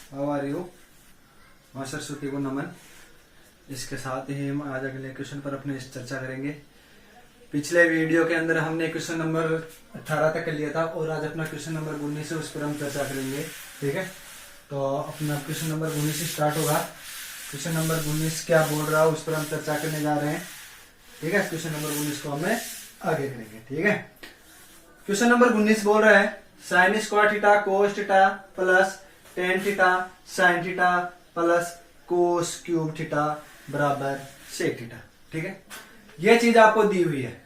How are you. मां सरस्वती को नमन। इसके साथ ही हम आज अगले क्वेश्चन पर अपने चर्चा करेंगे। पिछले वीडियो के अंदर हमने क्वेश्चन नंबर 18 तक कर लिया था और आज अपना क्वेश्चन नंबर 19 है, उस पर हम चर्चा करेंगे। ठीक है, तो अपना क्वेश्चन नंबर 19 से स्टार्ट होगा। क्वेश्चन नंबर 19 क्या बोल रहा है उस पर हम चर्चा करने जा रहे हैं। ठीक है, क्वेश्चन नंबर 19 को हमें आगे करेंगे। ठीक है, क्वेश्चन नंबर 19 बोल रहा है sine square theta cos theta plus tan theta sine theta plus cos cube theta बराबर सेक थीटा। ठीक है, यह चीज आपको दी हुई है।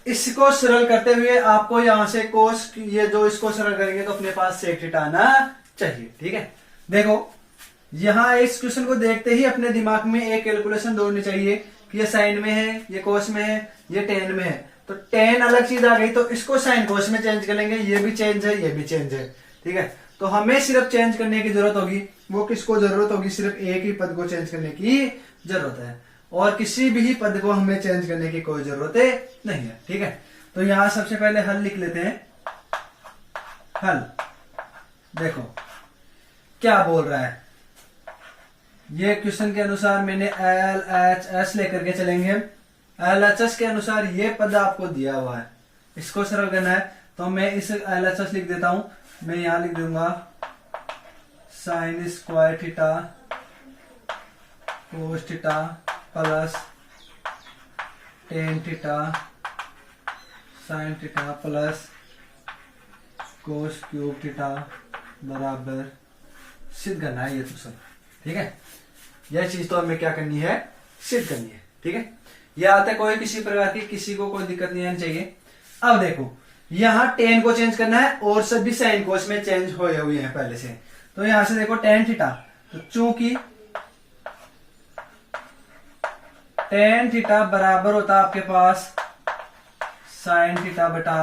इसको सरल करते हुए आपको यहां से कोस, ये जो इसको सरल करेंगे तो अपने पास सेक थीटा आना चाहिए। ठीक है, देखो यहां इस क्वेश्चन को देखते ही अपने दिमाग में एक कैलकुलेशन दौड़नी चाहिए कि ये साइन में है, ये कोस में है, ये टेन में है। तो टेन अलग चीज आ गई तो इसको साइन कोस में चेंज कर लेंगे। ये भी चेंज है, ये भी चेंज है। ठीक है, तो हमें सिर्फ चेंज करने की जरूरत होगी। वो किसको जरूरत होगी? सिर्फ एक ही पद को चेंज करने की जरूरत है और किसी भी पद को हमें चेंज करने की कोई जरूरत नहीं है। ठीक है, तो यहां सबसे पहले हल लिख लेते हैं। हल देखो क्या बोल रहा है। ये क्वेश्चन के अनुसार मैंने एल एच एस लेकर के चलेंगे। एल एच एस के अनुसार ये पद आपको दिया हुआ है, इसको सरल करना है। तो मैं इस एल एच एस लिख देता हूं। मैं यहां लिख दूंगा sign square theta cos theta plus tan theta sine theta plus cos cube theta बराबर सिद्ध करना है ये तो सब। ठीक है, यह चीज तो हमें क्या करनी है? सिद्ध करनी है। ठीक है, यह आते कोई किसी प्रकार की किसी को कोई दिक्कत नहीं आनी चाहिए। अब देखो यहां टेन को चेंज करना है और सभी साइन कोस में चेंज हुए हुए हैं पहले से। तो यहां से देखो टेन थीटा, तो चूंकि टेन थीटा बराबर होता है आपके पास साइन थीटा बटा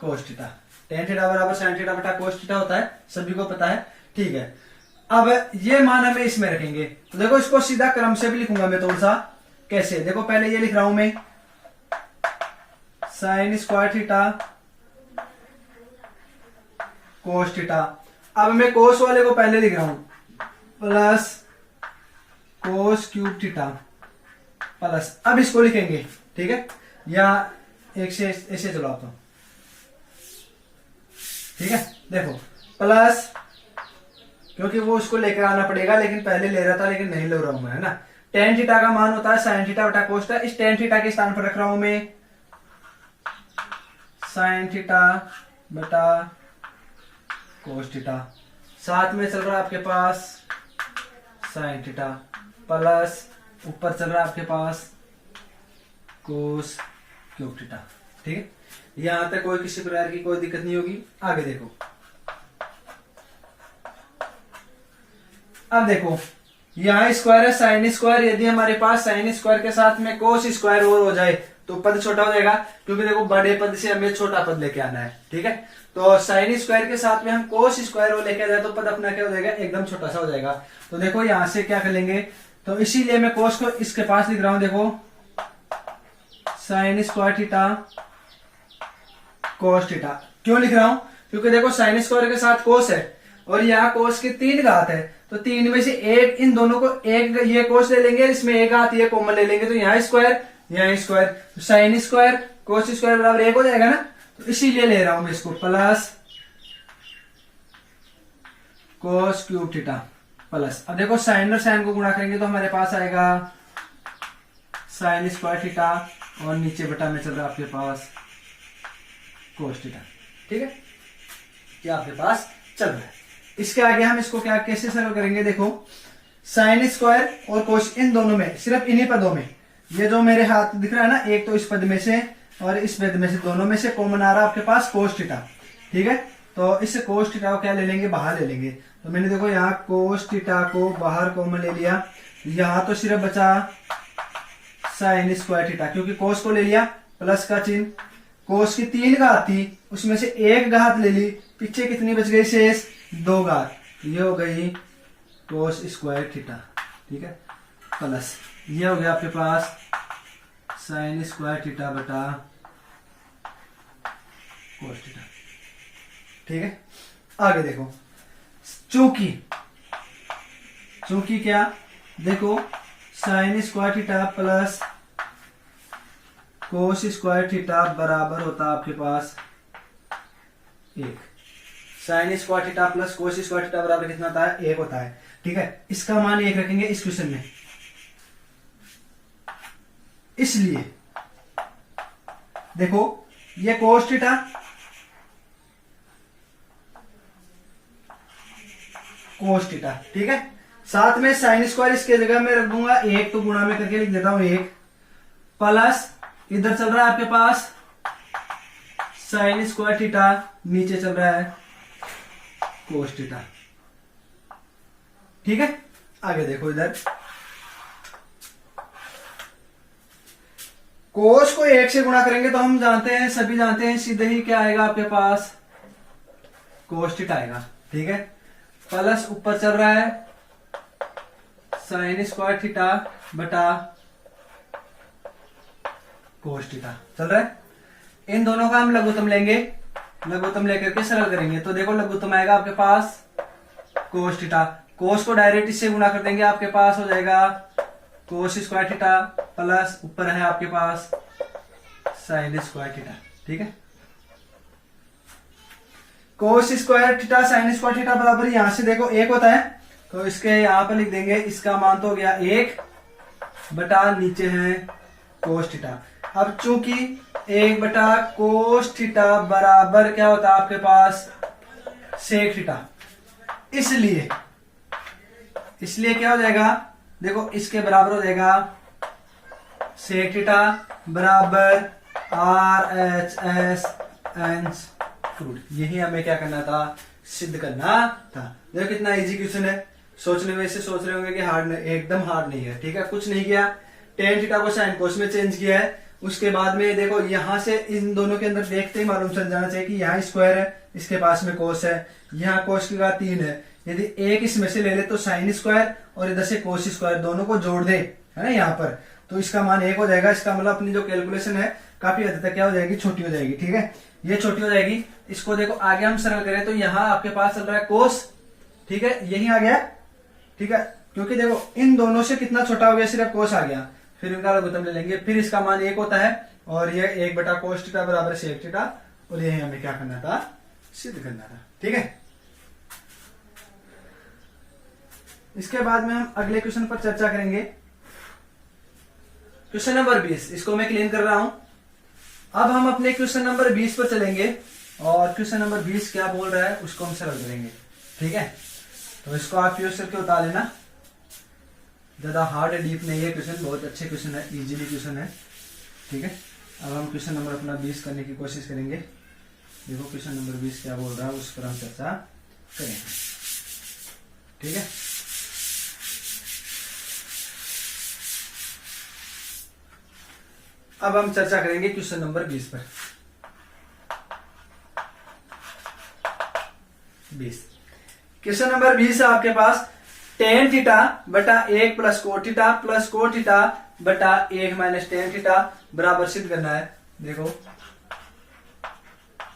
कोस थीटा। टेन थीटा बराबर साइन थीटा बटा कोस थीटा होता है, सभी को पता है। ठीक है, अब ये मान हमें इसमें रखेंगे। तो देखो इसको सीधा क्रम से भी लिखूंगा मैं थोड़ा सा। कैसे? देखो पहले ये लिख रहा हूं मैं sine square theta cos theta. अब मैं कोस वाले को पहले लिख रहा हूं plus cos cube theta plus, अब इसको लिखेंगे। ठीक है, या एक से ऐसे चलो आप तो। ठीक है, देखो प्लस, क्योंकि वो उसको लेकर आना पड़ेगा, लेकिन पहले ले रहा था लेकिन नहीं ले रहा हूं मैं, है ना। टेन थीटा का मान होता है साइन थीटा बटा कोस थीटा। इस टेन थीटा के स्थान पर रख रहा हूं मैं साइन थीटा बटा कोस थीटा। साथ में चल रहा है आपके पास साइन थीटा प्लस ऊपर चल रहा है आपके पास कोस क्यूब थीटा। ठीक है, यहां तक कोई किसी प्रकार की कोई दिक्कत नहीं होगी। आगे देखो, अब देखो यहां स्क्वायर है साइन स्क्वायर। यदि हमारे पास साइन स्क्वायर के साथ में कोस स्क्वायर और हो जाए तो पद छोटा हो जाएगा, क्योंकि देखो बड़े पद से हमें छोटा पद लेके आना है। ठीक है, तो साइन स्क्वायर के साथ में हम कोस स्क्वायर और लेके आ जाए तो पद अपना क्या हो जाएगा? एकदम छोटा सा हो जाएगा। तो देखो यहां से क्या कर लेंगे, तो इसीलिए मैं कोस को इसके पास लिख रहा हूं। देखो sign square theta cos theta क्यों लिख रहा हूं? क्योंकि देखो साइन स्क्वायर के साथ कोस है और यहाँ कोस की 3 घात है, तो 3 में से एक, इन दोनों को एक ये कोस ले लेंगे, इसमें एक घात ये कॉमन ले लेंगे, तो यहाँ स्क्वायर यहाँ स्क्वायर, तो साइन स्क्वायर कोस स्क्वायर बराबर 1 हो जाएगा ना। तो इसीलिए ले रहा हूं मैं इसको plus cos cube theta plus. अब देखो साइन और साइन को गुणा करेंगे तो हमारे पास आएगा साइन स्क्वायर थीटा और नीचे बटा में चल रहा है आपके पास कोस थीटा। ठीक है, क्या आपके पास चल रहा है। इसके आगे हम इसको क्या कैसे सरल करेंगे? देखो साइन स्क्वायर और कोस, इन दोनों में सिर्फ इन्हीं पदों में, ये जो मेरे हाथ दिख रहा है ना, एक तो इस पद में से और इस पद में से, दोनों में से कॉमन आ रहा है आपके पास कोस थीटा। ठीक है, तो इस कोस थीटा को क्या ले लेंगे? बाहर ले लेंगे। तो मैंने देखो यहाँ कोस थीटा को बाहर कॉमन ले लिया। यहां तो सिर्फ बचा साइन स्क्वायर थीटा, क्योंकि कोस को ले लिया, प्लस का चिन्ह। कोस की 3 घात थी, उसमें से 1 घात ले ली, पीछे कितनी बच गई? शेष 2 घात। ये हो गई कोस स्क्वायर थीटा। ठीक है, प्लस ये हो गया आपके पास साइन स्क्वायर थीटा बटा कोस थीटा। ठीक है, आगे देखो चूंकि क्या, देखो sign square theta plus cos square theta बराबर होता है आपके पास 1। Sign square theta plus cos square theta बराबर कितना होता है? 1 होता है। ठीक है, इसका मान 1 रखेंगे इस क्वेश्चन में। इसलिए देखो ये कोस थीटा कोस थीटा, ठीक है, साथ में साइन स्क्वायर इसके जगह में रख दूंगा 1, तो गुणा में करके लिख देता हूं 1 प्लस इधर चल रहा है आपके पास साइन स्क्वायर थीटा, नीचे चल रहा है कोस थीटा। ठीक है, आगे देखो इधर कोस को 1 से गुणा करेंगे तो हम जानते हैं, सभी जानते हैं, सीधे ही क्या आएगा आपके पास? कोस थीटा आएगा। ठीक है, प्लस ऊपर चल रहा है साइन स्क्वायर थीटा बटा कोस थीटा चल रहा है। इन दोनों का हम लघुत्तम लेंगे, लघुत्तम लेकर के सरल करेंगे तो देखो लघुत्तम आएगा आपके पास कोस थीटा। कोस को डायरेक्ट इससे गुणा कर देंगे, आपके पास हो जाएगा कोस स्क्वायर थीटा प्लस ऊपर है आपके पास साइन स्क्वायर थीटा। ठीक है, कोस square theta sine square theta बराबर यहां से देखो 1 होता है, तो इसके यहां पर लिख देंगे, इसका मान तो हो गया 1 बटा नीचे है कोस थीटा। अब चूंकि 1 बटा कोस थीटा बराबर क्या होता है आपके पास सेक थीटा, इसलिए क्या हो जाएगा, देखो इसके बराबर हो जाएगा सेक थीटा बराबर RHS फ्रूट। यही हमें क्या करना था? सिद्ध करना था। देखो कितना इजी क्वेश्चन है, सोचने में से सोच रहे होंगे कि हार्ड नहीं, एकदम हार्ड नहीं है। ठीक है, कुछ नहीं किया, टेन थीटा को साइन कोस में चेंज किया है, उसके बाद में देखो यहां से इन दोनों के अंदर देखते ही मालूम चल जाना चाहिए कि यहाँ स्क्वायर है, इसके पास में कोस है, यहाँ कोस की 3 है, यदि एक इसमें से ले ले तो साइन स्क्वायर और इधर से कोस स्क्वायर दोनों को जोड़ दे, है ना, यहाँ पर, तो इसका मान 1 हो जाएगा। इसका मतलब अपनी जो कैलकुलेशन है काफी हद तक क्या हो जाएगी, छोटी हो जाएगी। ठीक है, ये छोटी हो जाएगी। इसको देखो आगे हम सरल करें तो यहाँ आपके पास चल रहा है कोस, ठीक है, यही आ गया। ठीक है, क्योंकि देखो इन दोनों से कितना छोटा हो गया, सिर्फ कोस आ गया, फिर इनका लघुत्तम ले लेंगे, फिर इसका मान 1 होता है और ये 1 बटा कोस थीटा बराबर सेक थीटा, और यही हमें क्या करना था? सिद्ध करना था। ठीक है, इसके बाद में हम अगले क्वेश्चन पर चर्चा करेंगे। क्वेश्चन नंबर 20, इसको मैं क्लीन कर रहा हूं। अब हम अपने क्वेश्चन नंबर 20 पर चलेंगे और क्वेश्चन नंबर 20 क्या बोल रहा है उसको हम सरल करेंगे। ठीक है, तो इसको आप यूज करके उतार लेना, ज्यादा हार्ड डीप नहीं है क्वेश्चन, बहुत अच्छे क्वेश्चन है, इजीली क्वेश्चन है। ठीक है, अब हम क्वेश्चन नंबर अपना 20 करने की कोशिश करेंगे। देखो क्वेश्चन नंबर 20 क्या बोल रहा है उस पर हम चर्चा करेंगे। ठीक है, अब हम चर्चा करेंगे क्वेश्चन नंबर 20 पर। 20 क्वेश्चन नंबर 20 है आपके पास, टेन थीटा बटा 1 plus cot theta plus cot theta बटा 1 माइनस टेन थीटा बराबर सिद्ध करना है। देखो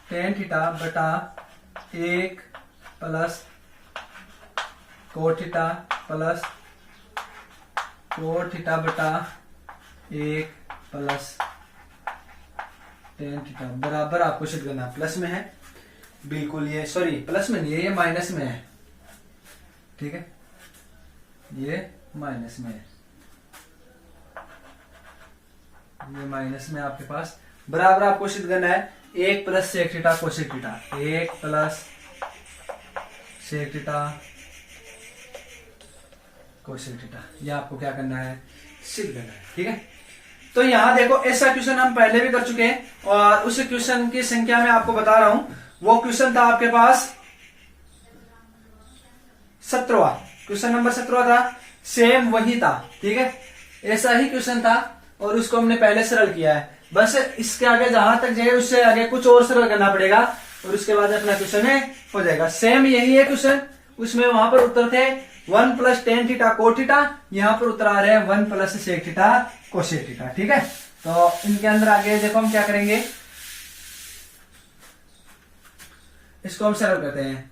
टेन थीटा बटा 1 plus cot theta plus cot theta बटा 1 प्लस टेन थीटा बराबर आपको सिद्ध करना है। प्लस में है बिल्कुल, ये सॉरी प्लस में नहीं है, ये माइनस में है। ठीक है, ये माइनस में है, ये माइनस में आपके पास बराबर आपको सिद्ध करना है 1 plus sec theta cosec theta, 1 plus sec theta cosec theta, ये आपको क्या करना है? सिद्ध करना है। ठीक है, तो यहां देखो ऐसा क्वेश्चन हम पहले भी कर चुके हैं और उस क्वेश्चन की संख्या मैं आपको बता रहा हूं। वो क्वेश्चन था आपके पास 17वां, क्वेश्चन नंबर 17 था, सेम वही था। ठीक है, ऐसा ही क्वेश्चन था और उसको हमने पहले सरल किया है। बस इसके आगे जहां तक जाए उससे आगे कुछ और सरल करना पड़ेगा और उसके बाद अपना क्वेश्चन हो जाएगा। सेम यही है क्वेश्चन, उसमें वहां पर उत्तर थे 1 plus tan theta cot theta, यहां पर उत्तर आ रहे हैं 1 plus sec theta cosec theta. ठीक है, तो इनके अंदर आगे देखो हम क्या करेंगे, इसको हम सरल करते हैं।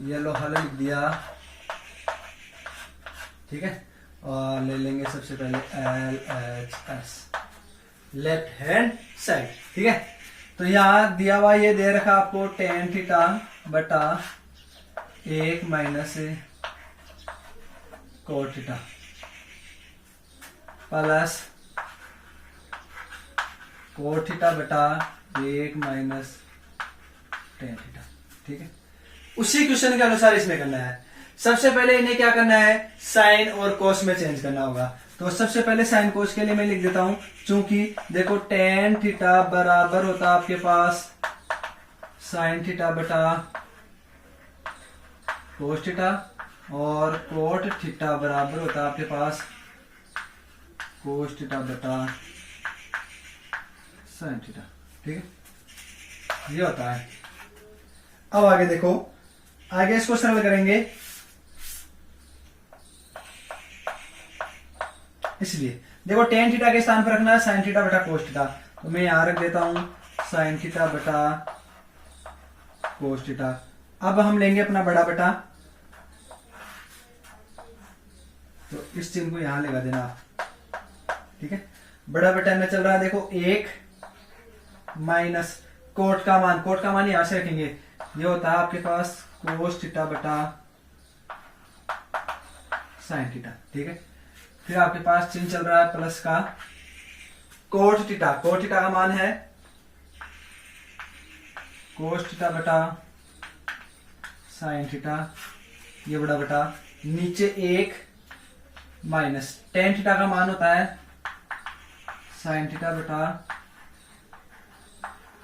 ये लो हल लिख दिया, ठीक है। और ले लेंगे सबसे पहले LHS, लेफ्ट हैंड साइड, ठीक है। तो यहाँ दिया हुआ ये दे रखा आपको tan थीटा बटा 1 minus cot theta plus cot theta बटा 1 माइनस tan थीटा, ठीक है। उसी क्वेश्चन के अनुसार इसमें करना है। सबसे पहले इन्हें क्या करना है, साइन और कोस में चेंज करना होगा। तो सबसे पहले साइन कोस के लिए मैं लिख देता हूं, चूंकि देखो tan थीटा बराबर होता है आपके पास साइन थीटा बटा कोस थीटा, और कोट थीटा बराबर होता है आपके पास कोस थीटा बटा साइन थीटा, ठीक है। ये होता है। अब आगे देखो, आगे इसको सरल करेंगे, इसलिए देखो tan थीटा के स्थान पर रखना है साइन थीटा बटा कोस थीटा, तो मैं यहां रख देता हूं साइन थीटा बटा कोस थीटा। अब हम लेंगे अपना बड़ा बटा, तो इस चिन्ह को यहां लगा देना आप, ठीक है। बड़ा बटा में चल रहा है देखो 1 माइनस कोट का मान यहां से रखेंगे, ये होता है आपके पास कोस थीटा बटा साइन थीटा, ठीक है। फिर आपके पास चिन्ह चल रहा है प्लस का कोट थीटा का मान है कोस थीटा बटा साइन थीटा, ये बड़ा बटा नीचे 1 माइनस tan थीटा का मान होता है साइन थीटा बटा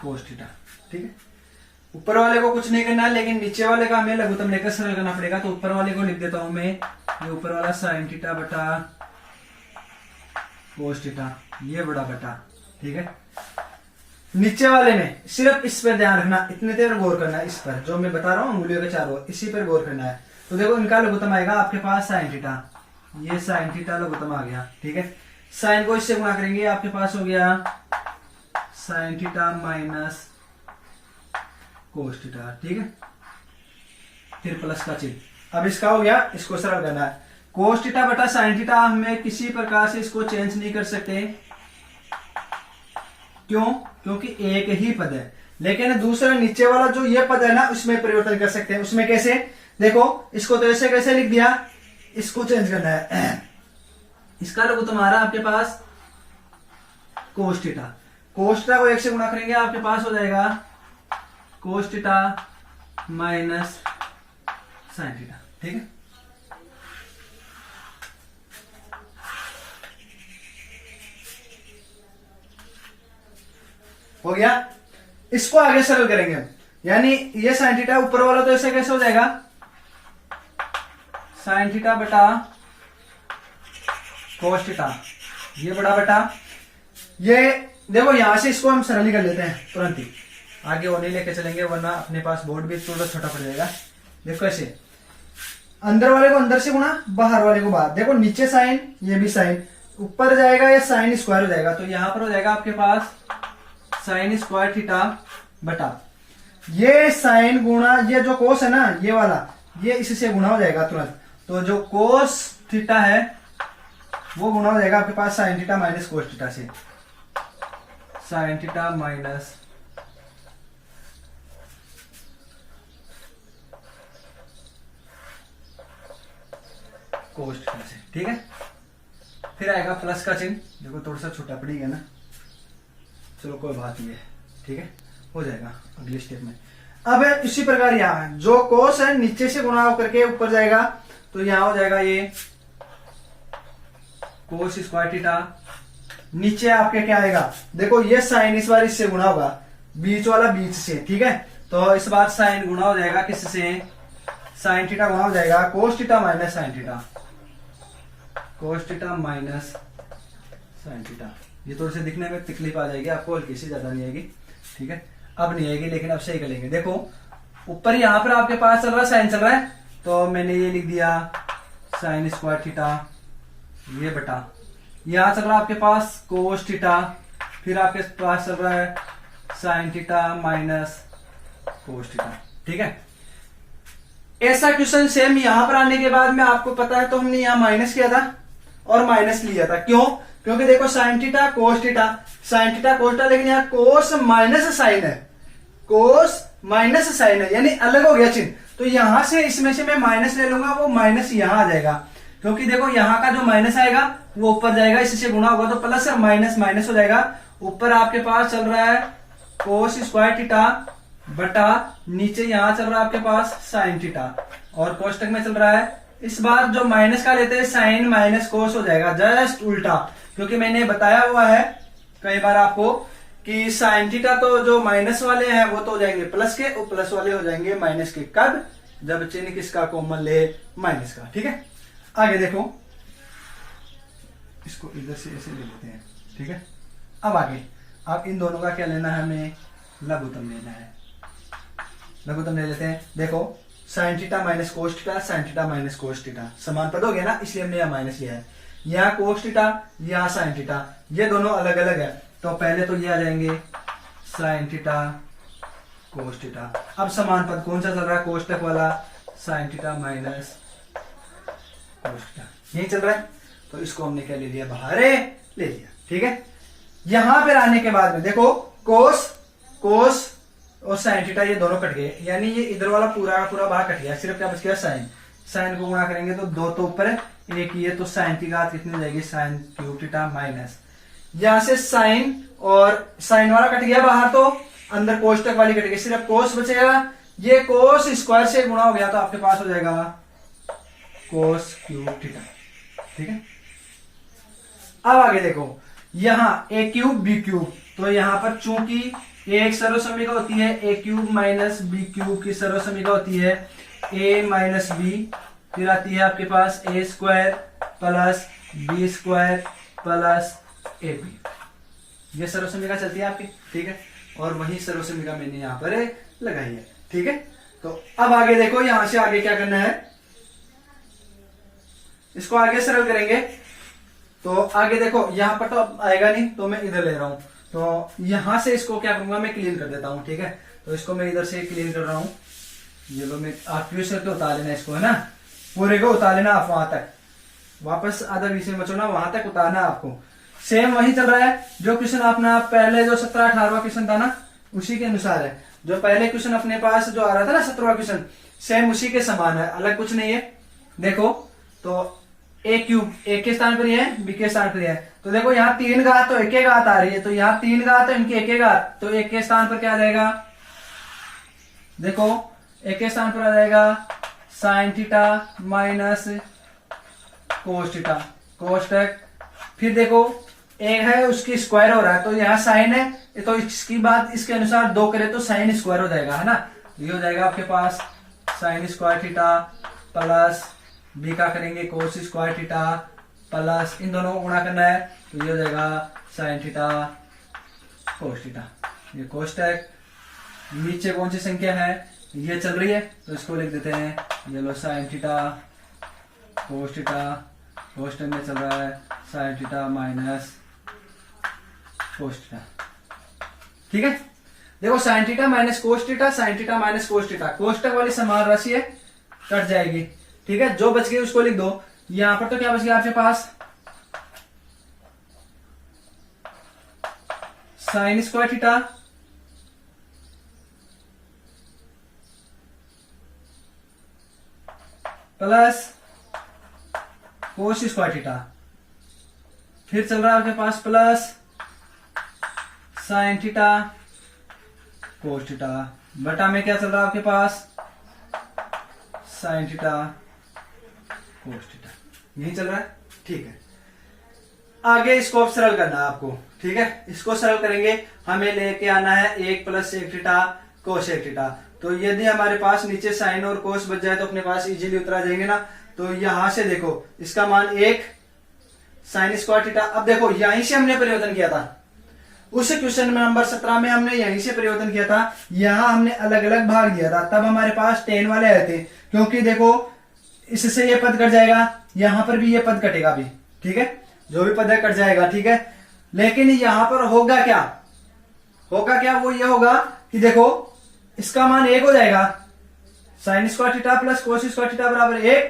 कोस थीटा, ठीक है। ऊपर वाले को कुछ नहीं करना है, लेकिन नीचे वाले का हमें लघुत्तम लेकर सरल करना पड़ेगा। तो ऊपर वाले को लिख देता हूं मैं, ये ऊपर वाला साइन थीटा बटा कोस थीटा, ये बड़ा बटा, ठीक है। नीचे वाले में सिर्फ इस पर ध्यान रखना, इतने देर गौर करना है इस पर, जो मैं बता रहा हूँ अंगुलियों के चारों, इसी पर गौर करना है। तो देखो इनका लघुत्तम आएगा आपके पास साइन थीटा, ये साइन थीटा लघुत्तम आ गया, ठीक है। साइन को इससे गुणा करेंगे, आपके पास हो गया sign theta minus cos theta, ठीक है। फिर प्लस का चिन्ह, अब इसका हो गया, इसको सरल करना है। कोस थीटा बटा साइन थीटा हमें किसी प्रकार से इसको चेंज नहीं कर सकते, क्यों? क्योंकि एक ही पद है। लेकिन दूसरा नीचे वाला जो ये पद है ना, उसमें परिवर्तन कर सकते हैं। उसमें कैसे? देखो इसको तो ऐसे कैसे लिख दिया, इसको चेंज करना है। इसका लघु तुम्हारा आपके पास कोस थीटा, कोस थीटा को 1 से गुणा करेंगे, आपके पास हो जाएगा cos theta minus sine theta, ठीक है। हो गया। इसको आगे सरल करेंगे हम, यानी ये साइन थीटा ऊपर वाला तो ऐसे कैसे हो जाएगा, साइन थीटा बटा कोस थीटा, ये बड़ा बटा ये। देखो यहां से इसको हम सरल ही कर लेते हैं तुरंत ही, आगे वो नहीं लेके चलेंगे वरना अपने पास बोर्ड भी थोड़ा छोटा पड़ जाएगा। देखो ऐसे, अंदर वाले को अंदर से गुणा, बाहर वाले को बाहर। देखो नीचे साइन, ये भी साइन, ऊपर जाएगा ये साइन स्क्वायर हो जाएगा, तो यहां पर हो जाएगा आपके पास साइन स्क्वायर थीटा बटा ये साइन गुणा ये जो कोस है ना, ये वाला, ये इससे गुणा हो जाएगा तुरंत। तो जो कोस थीटा है वो गुणा हो जाएगा आपके पास sine theta minus cos theta से, sine theta minus cos theta से, ठीक है। फिर आएगा प्लस का चिन्ह, देखो थोड़ा सा छोटा पड़ गया ना, चलो कोई बात नहीं है, ठीक है, हो जाएगा अगले स्टेप में। अब इसी प्रकार यहाँ जो कोस है नीचे से गुणा होकर के ऊपर जाएगा, तो यहाँ हो जाएगा ये कोस स्क्वायर थीटा। नीचे आपके क्या आएगा, देखो ये साइन इस बार इससे गुणा होगा, बीच वाला बीच से, ठीक है। तो इस बार साइन गुणा हो जाएगा किससे, साइन थीटा गुणा हो जाएगा cos theta minus sign theta, cos theta minus sine theta. ये थोड़े से दिखने में तकलीफ आ जाएगी आपको, हल्की सी, ज्यादा नहीं आएगी, ठीक है। अब नहीं आएगी, लेकिन अब सही करेंगे। देखो ऊपर यहाँ पर आपके पास चल रहा है साइन चल रहा है, तो मैंने ये लिख दिया साइन स्क्वायर थीटा, ये बटा यहाँ चल रहा है आपके पास कोस थीटा, फिर आपके पास चल रहा है sine theta minus cos theta, ठीक है। ऐसा क्वेश्चन सेम यहां पर आने के बाद में आपको पता है तो हमने यहां माइनस किया था और माइनस लिया था। क्यों? क्योंकि देखो sine theta cos theta, sine theta cos theta, लेकिन यहाँ कोस माइनस साइन है, कोस माइनस साइन है, यानी अलग हो गया चिन्ह। तो यहां से इसमें से मैं माइनस ले लूंगा, वो माइनस यहां आ जाएगा, क्योंकि देखो यहां का जो माइनस आएगा वो ऊपर जाएगा, इससे गुणा होगा तो प्लस और माइनस माइनस हो जाएगा। ऊपर आपके पास चल रहा है कोस स्क्वायर थीटा बटा नीचे यहां चल रहा है आपके पास साइन थीटा, और कोष्टक में चल रहा है इस बार जो माइनस का लेते हैं साइन माइनस कोस हो जाएगा, जस्ट उल्टा। क्योंकि मैंने बताया हुआ है कई बार आपको कि साइन थीटा तो जो माइनस वाले हैं वो तो हो जाएंगे प्लस के, और प्लस वाले हो जाएंगे माइनस के। कब? जब चिन्ह किसका कॉमन ले, माइनस का। ठीक है, आगे देखो, इसको इधर से ऐसे ले लेते हैं। ठीक है, अब आगे अब इन दोनों का क्या लेना है, हमें लघुत्तम लेना है। लघुत्तम ले लेते हैं। देखो sine theta minus cos theta, sine theta minus cos theta समान पद हो गया ना, इसलिए हमने यहाँ माइनस लिया है। यहाँ कोस थीटा, यहाँ साइन थीटा, ये दोनों अलग अलग है, तो पहले तो ये आ जाएंगे साइन थीटा कोस थीटा। अब समान पद कौन सा चल रहा है, कोष्टक वाला, sign theta minus cos theta यही चल रहा है, तो इसको हमने क्या ले लिया, बाहर ले लिया। ठीक है, यहां पर आने के बाद में देखो कोस कोस और साइन थीटा ये दोनों कट गए, यानी ये इधर वाला पूरा पूरा बाहर कट गया, सिर्फ क्या बच गया साइन। साइन को गुणा करेंगे तो दो तो ऊपर है, एक ये, तो साइन की घात कितनी हो जाएगी, साइन क्यूब थीटा माइनस, यहां से साइन और साइन वाला कट गया बाहर, तो अंदर कोष्टक वाली कट गई, सिर्फ कोस बचेगा। ये कोस स्क्वायर से गुणा हो गया तो आपके पास हो जाएगा कोस क्यूब थीटा। ठीक है, अब आगे देखो, यहां ए क्यूब बी क्यूब, तो यहां पर चूंकि एक सर्वसमीका होती है, ए क्यूब माइनस बी क्यूब की सर्वसमीका होती है ए माइनस बी, फिर आती है आपके पास A square plus B square plus A B, ये सर्वसमीका चलती है आपकी। ठीक है, और वही सर्वसमीका मैंने यहां पर लगाई है। ठीक है, तो अब आगे देखो, यहां से आगे क्या करना है, इसको आगे सरल करेंगे। तो आगे देखो, यहां पर तो अब आएगा नहीं, तो मैं इधर ले रहा हूं, तो यहां से इसको क्या करूंगा, मैं क्लीन कर देता हूं। ठीक है, तो इसको मैं इधर से क्लीन कर रहा हूं, ये लो, मैं आप यूज करके उतार लेना इसको, है ना, पूरे को उतार लेना आप वहां तक, वापस आधा बीच में बचो ना, वहां तक उतारना आपको। सेम वही चल रहा है जो क्वेश्चन अपना पहले जो 17-18वां क्वेश्चन था ना, उसी के अनुसार है। जो पहले क्वेश्चन अपने पास जो आ रहा था ना 17वां क्वेश्चन, सेम उसी के समान है, अलग कुछ नहीं है। देखो तो ए क्यूब ए के स्थान पर है, बी के स्थान पर है, तो देखो यहाँ 3 घात तो 1 घात आ रही है, तो यहाँ 3 घात तो इनकी 1 घात, तो 1 के स्थान पर क्या आ जाएगा, देखो 1 के स्थान पर आ जाएगा sine theta minus cos theta, कोष्टक, फिर देखो एक है उसकी स्क्वायर हो रहा है, तो यहाँ साइन है, तो इसकी बात इसके अनुसार 2 करे तो साइन स्क्वायर हो जाएगा, है ना, ये हो जाएगा आपके पास sine square theta plus B का करेंगे कोस स्क्वायर थीटा प्लस, इन दोनों को गुणा करना है, तो ये हो जाएगा साइन थीटा कोस थीटा। ये कोष्टक, नीचे कौन सी संख्या है, ये चल रही है, तो इसको लिख देते हैं, ये लो साइन थीटा कोस थीटा, कोष्टक में चल रहा है sine theta minus cos theta. ठीक है, देखो sine theta minus cos theta, sine theta minus cos theta, कोष्टक वाली समान राशि है, कट जाएगी। ठीक है, जो बच गई उसको लिख दो। यहां पर तो क्या बच गया आपके पास, sine square theta plus cos square theta, फिर चल रहा है आपके पास plus sine theta cos theta, बटा में क्या चल रहा है आपके पास साइन थीटा कोस थीटा, यही चल रहा है। ठीक है, आगे इसको अब सरल करना है आपको। ठीक है, इसको सरल करेंगे, हमें लेके आना है 1 + 1 थीटा कोस 1 थीटा, तो यदि हमारे पास नीचे साइन और कोस बच जाए तो अपने पास इजीली उतरा जाएंगे ना। तो यहां से देखो इसका मान 1 साइन स्क्वायर थीटा, अब देखो यहीं से हमने परिवर्तन किया था, उस क्वेश्चन में नंबर 17 में हमने यहीं से परिवर्तन किया था, यहां हमने अलग अलग भाग दिया था, तब हमारे पास 10 वाले आए थे, क्योंकि देखो इससे ये पद कट जाएगा, यहां पर भी ये पद कटेगा भी। ठीक है, जो भी पद है कट जाएगा। ठीक है, लेकिन यहां पर होगा क्या, वो ये होगा कि देखो इसका मान 1 हो जाएगा, sign square theta plus cos square theta बराबर 1,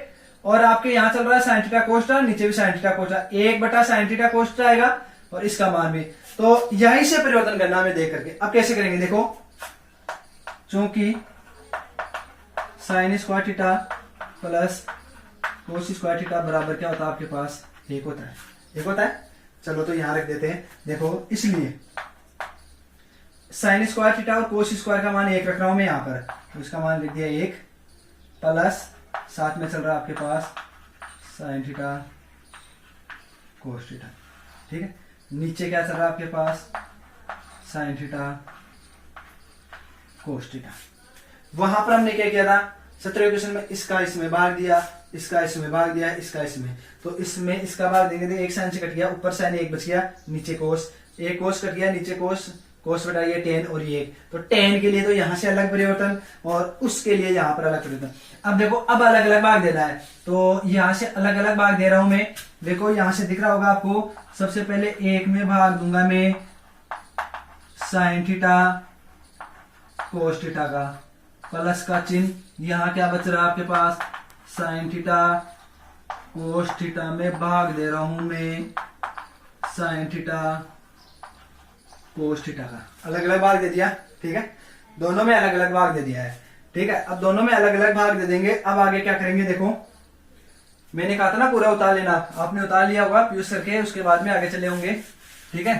और आपके यहां चल रहा है साइन थीटा कोस थीटा, नीचे भी साइन थीटा कोस थीटा, 1 बटा साइन थीटा कोस थीटा आएगा, और इसका मान भी। तो यहीं से परिवर्तन करना हमें देख करके। अब कैसे करेंगे देखो, चूंकि sign square theta plus cos square theta बराबर क्या होता है आपके पास, 1 होता है, 1 होता है। चलो तो यहां रख देते हैं। देखो इसलिए साइन स्क्वायर थीटा और कोस स्क्वायर का मान 1 रख रहा हूं मैं यहां पर, तो इसका मान लिख दिया 1 प्लस साथ में चल रहा है आपके पास साइन थीटा कोस थीटा, ठीक है। नीचे क्या चल रहा है आपके पास, साइन थीटा कोस थीटा। वहां पर हमने क्या किया था 17वें क्वेश्चन में, इसका इसमें भाग दिया, इसका इसमें भाग दिया, इसका इसमें, तो इसमें इसका भाग देंगे तो 1 साइन से कट गया, ऊपर साइन 1 बच गया, नीचे कोस, 1 कोस कट गया, नीचे कोस, कोस बटा ये टेन और ये 1, तो टेन के लिए तो यहां से अलग परिवर्तन और उसके लिए यहां पर अलग परिवर्तन। अब देखो अब अलग अलग भाग देना है, तो यहां से अलग अलग भाग दे रहा हूं मैं। देखो यहां से दिख रहा होगा आपको, सबसे पहले 1 में भाग दूंगा मैं साइन थीटा कोस थीटा का, प्लस का चिन्ह, यहां क्या बच रहा है आपके पास साइन थीटा कोस थीटा में भाग दे रहा हूं मैं साइन थीटा कोस थीटा का, अलग अलग भाग दे दिया, ठीक है। दोनों में अलग अलग भाग दे दिया है, ठीक है। अब दोनों में अलग अलग भाग दे देंगे। अब आगे क्या करेंगे देखो, मैंने कहा था ना पूरा उतार लेना, आपने उतार लिया होगा यूज करके, उसके बाद में आगे चले होंगे, ठीक है।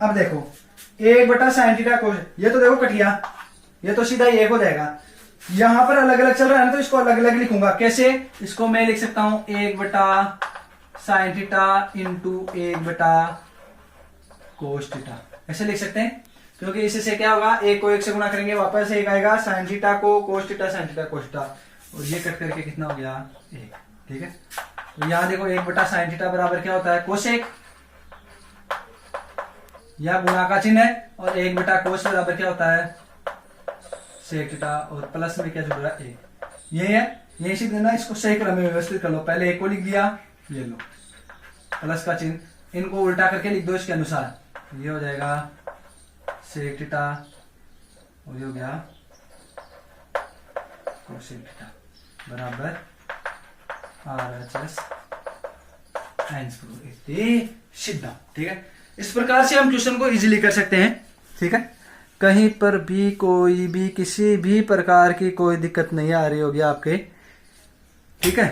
अब देखो 1 बटा साइन थीटा कोस, ये तो देखो कट गया, ये तो सीधा 1 हो जाएगा। यहां पर अलग अलग चल रहा है ना, तो इसको अलग अलग लिखूंगा। कैसे, इसको मैं लिख सकता हूं 1 बटा साइन थीटा इंटू 1 बटा कोस थीटा, ऐसे लिख सकते हैं। क्योंकि इससे क्या होगा, 1 को 1 से गुणा करेंगे वापस 1 आएगा, साइन थीटा को कोस theta sine theta cos theta, और ये कट करके कितना हो गया 1, ठीक है। तो यहां देखो 1 बटा साइन थीटा बराबर क्या होता है कोस 1, या गुणा का चिन्ह है, और 1 बटा कोस बराबर क्या होता है सेक थीटा, और प्लस में क्या जुड़ रहा है 1, ये है। यही से देना, इसको सही क्रम में व्यवस्थित कर लो। पहले 1 को लिख दिया, ये लो प्लस का चिन्ह, इनको उल्टा करके लिख दो इसके अनुसार, ये हो जाएगा सेक थीटा, और ये हो गया कोसेक थीटा बराबर RHS सिद्धा, ठीक है। इस प्रकार से हम क्वेश्चन को इजीली कर सकते हैं, ठीक है। कहीं पर भी कोई भी किसी भी प्रकार की कोई दिक्कत नहीं आ रही होगी आपके, ठीक है।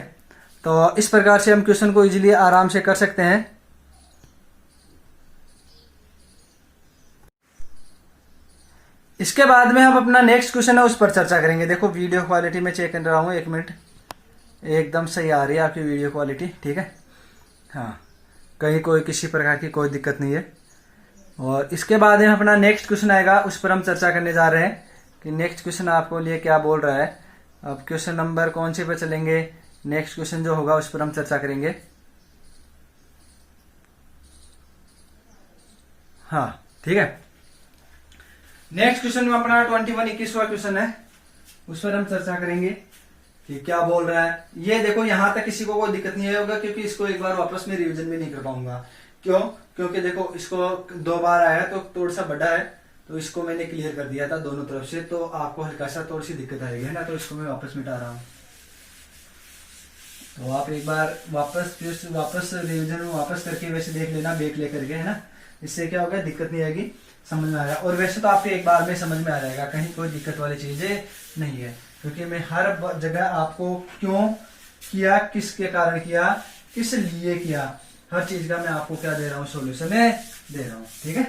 तो इस प्रकार से हम क्वेश्चन को इजीली आराम से कर सकते हैं। इसके बाद में हम अपना नेक्स्ट क्वेश्चन है उस पर चर्चा करेंगे। देखो वीडियो क्वालिटी में चेक कर रहा हूं, 1 मिनट, एकदम सही आ रही है आपकी वीडियो क्वालिटी, ठीक है। हाँ, कहीं कोई किसी प्रकार की कोई दिक्कत नहीं है। और इसके बाद में अपना नेक्स्ट क्वेश्चन आएगा, उस पर हम चर्चा करने जा रहे हैं कि नेक्स्ट क्वेश्चन आपको लिए क्या बोल रहा है। अब क्वेश्चन नंबर कौन से पे चलेंगे, नेक्स्ट क्वेश्चन जो होगा उस पर हम चर्चा करेंगे। हाँ ठीक है, नेक्स्ट क्वेश्चन में अपना 21-21वां क्वेश्चन है, उस पर हम चर्चा करेंगे कि क्या बोल रहा है। ये देखो यहां तक किसी को कोई दिक्कत नहीं होगा, क्योंकि इसको एक बार वापस में रिवीजन भी नहीं कर पाऊंगा। क्यों? क्योंकि देखो इसको 2 बार आया तो थोड़ा सा बड़ा है, तो इसको मैंने क्लियर कर दिया था दोनों तरफ से, तो आपको हल्का सा थोड़ी सी दिक्कत आएगी, है ना। तो इसको मैं वापस मिटा रहा हूँ, तो आप एक बार वापस रिवीजन में वापस करके वैसे देख लेना, बैक लेकर के, है ना। इससे क्या होगा, दिक्कत नहीं आएगी, समझ में आएगा। और वैसे तो आपको एक बार में समझ में आ जाएगा, कहीं कोई दिक्कत वाली चीजें नहीं है, क्योंकि मैं हर जगह आपको क्यों किया, किसके कारण किया, किस लिए किया, हर चीज का मैं आपको क्या दे रहा हूँ, सॉल्यूशन दे रहा हूँ, ठीक है।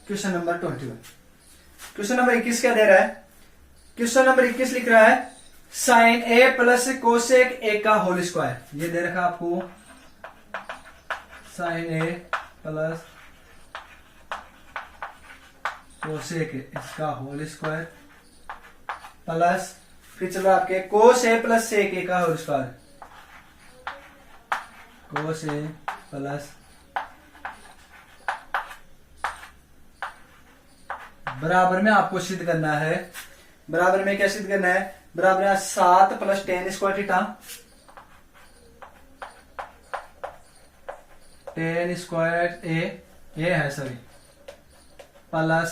क्वेश्चन नंबर 21, क्वेश्चन नंबर 21 क्या दे रहा है। क्वेश्चन नंबर 21 लिख रहा है sine A plus cosec A का होल स्क्वायर, ये दे रखा आपको साइन ए प्लस कोसेक इसका होल स्क्वायर प्लस फिर चलो आपके cos A plus sec A का whole square, cos A plus बराबर में आपको सिद्ध करना है। बराबर में क्या सिद्ध करना है? बराबर है 7 plus ten square theta, ten square A है सॉरी, प्लस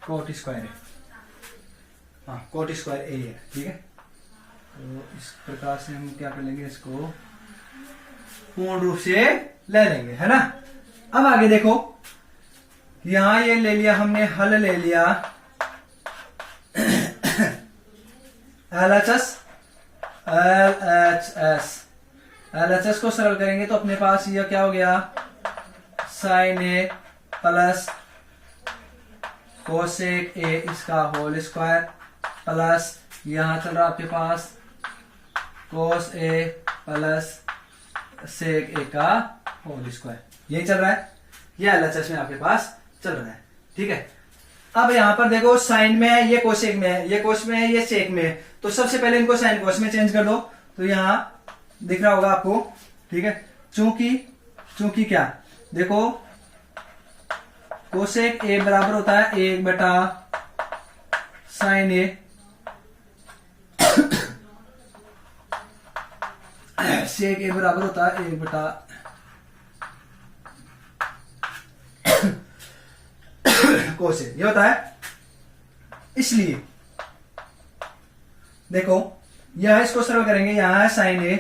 कोट स्क्वायर है, हाँ कोट स्क्वायर ए है, ठीक है। तो इस प्रकार से हम क्या कर लेंगे, इसको पूर्ण रूप से ले लेंगे, है ना। अब आगे देखो, यहां ये ले लिया हमने, हल ले लिया LHS को सरल करेंगे तो अपने पास ये क्या हो गया, sine A plus cosec A इसका होल स्क्वायर, प्लस यहां चल रहा आपके पास कोस ए प्लस सेक ए का होल स्क्वायर, यही चल रहा है, ये LHS में आपके पास चल रहा है, ठीक है। अब यहां पर देखो, साइन में है, ये कोसेक में है, ये कोस में है, ये सेक में है, तो सबसे पहले इनको साइन कोस में चेंज कर दो, तो यहां दिख रहा होगा आपको, ठीक है। चूंकि क्या देखो, कोसेक ए बराबर होता है 1 बटा साइन ए, सेक ए बराबर होता है 1 बटा कोसेक, ये होता है। इसलिए देखो, यह इसको सरल करेंगे, यहां है साइन ए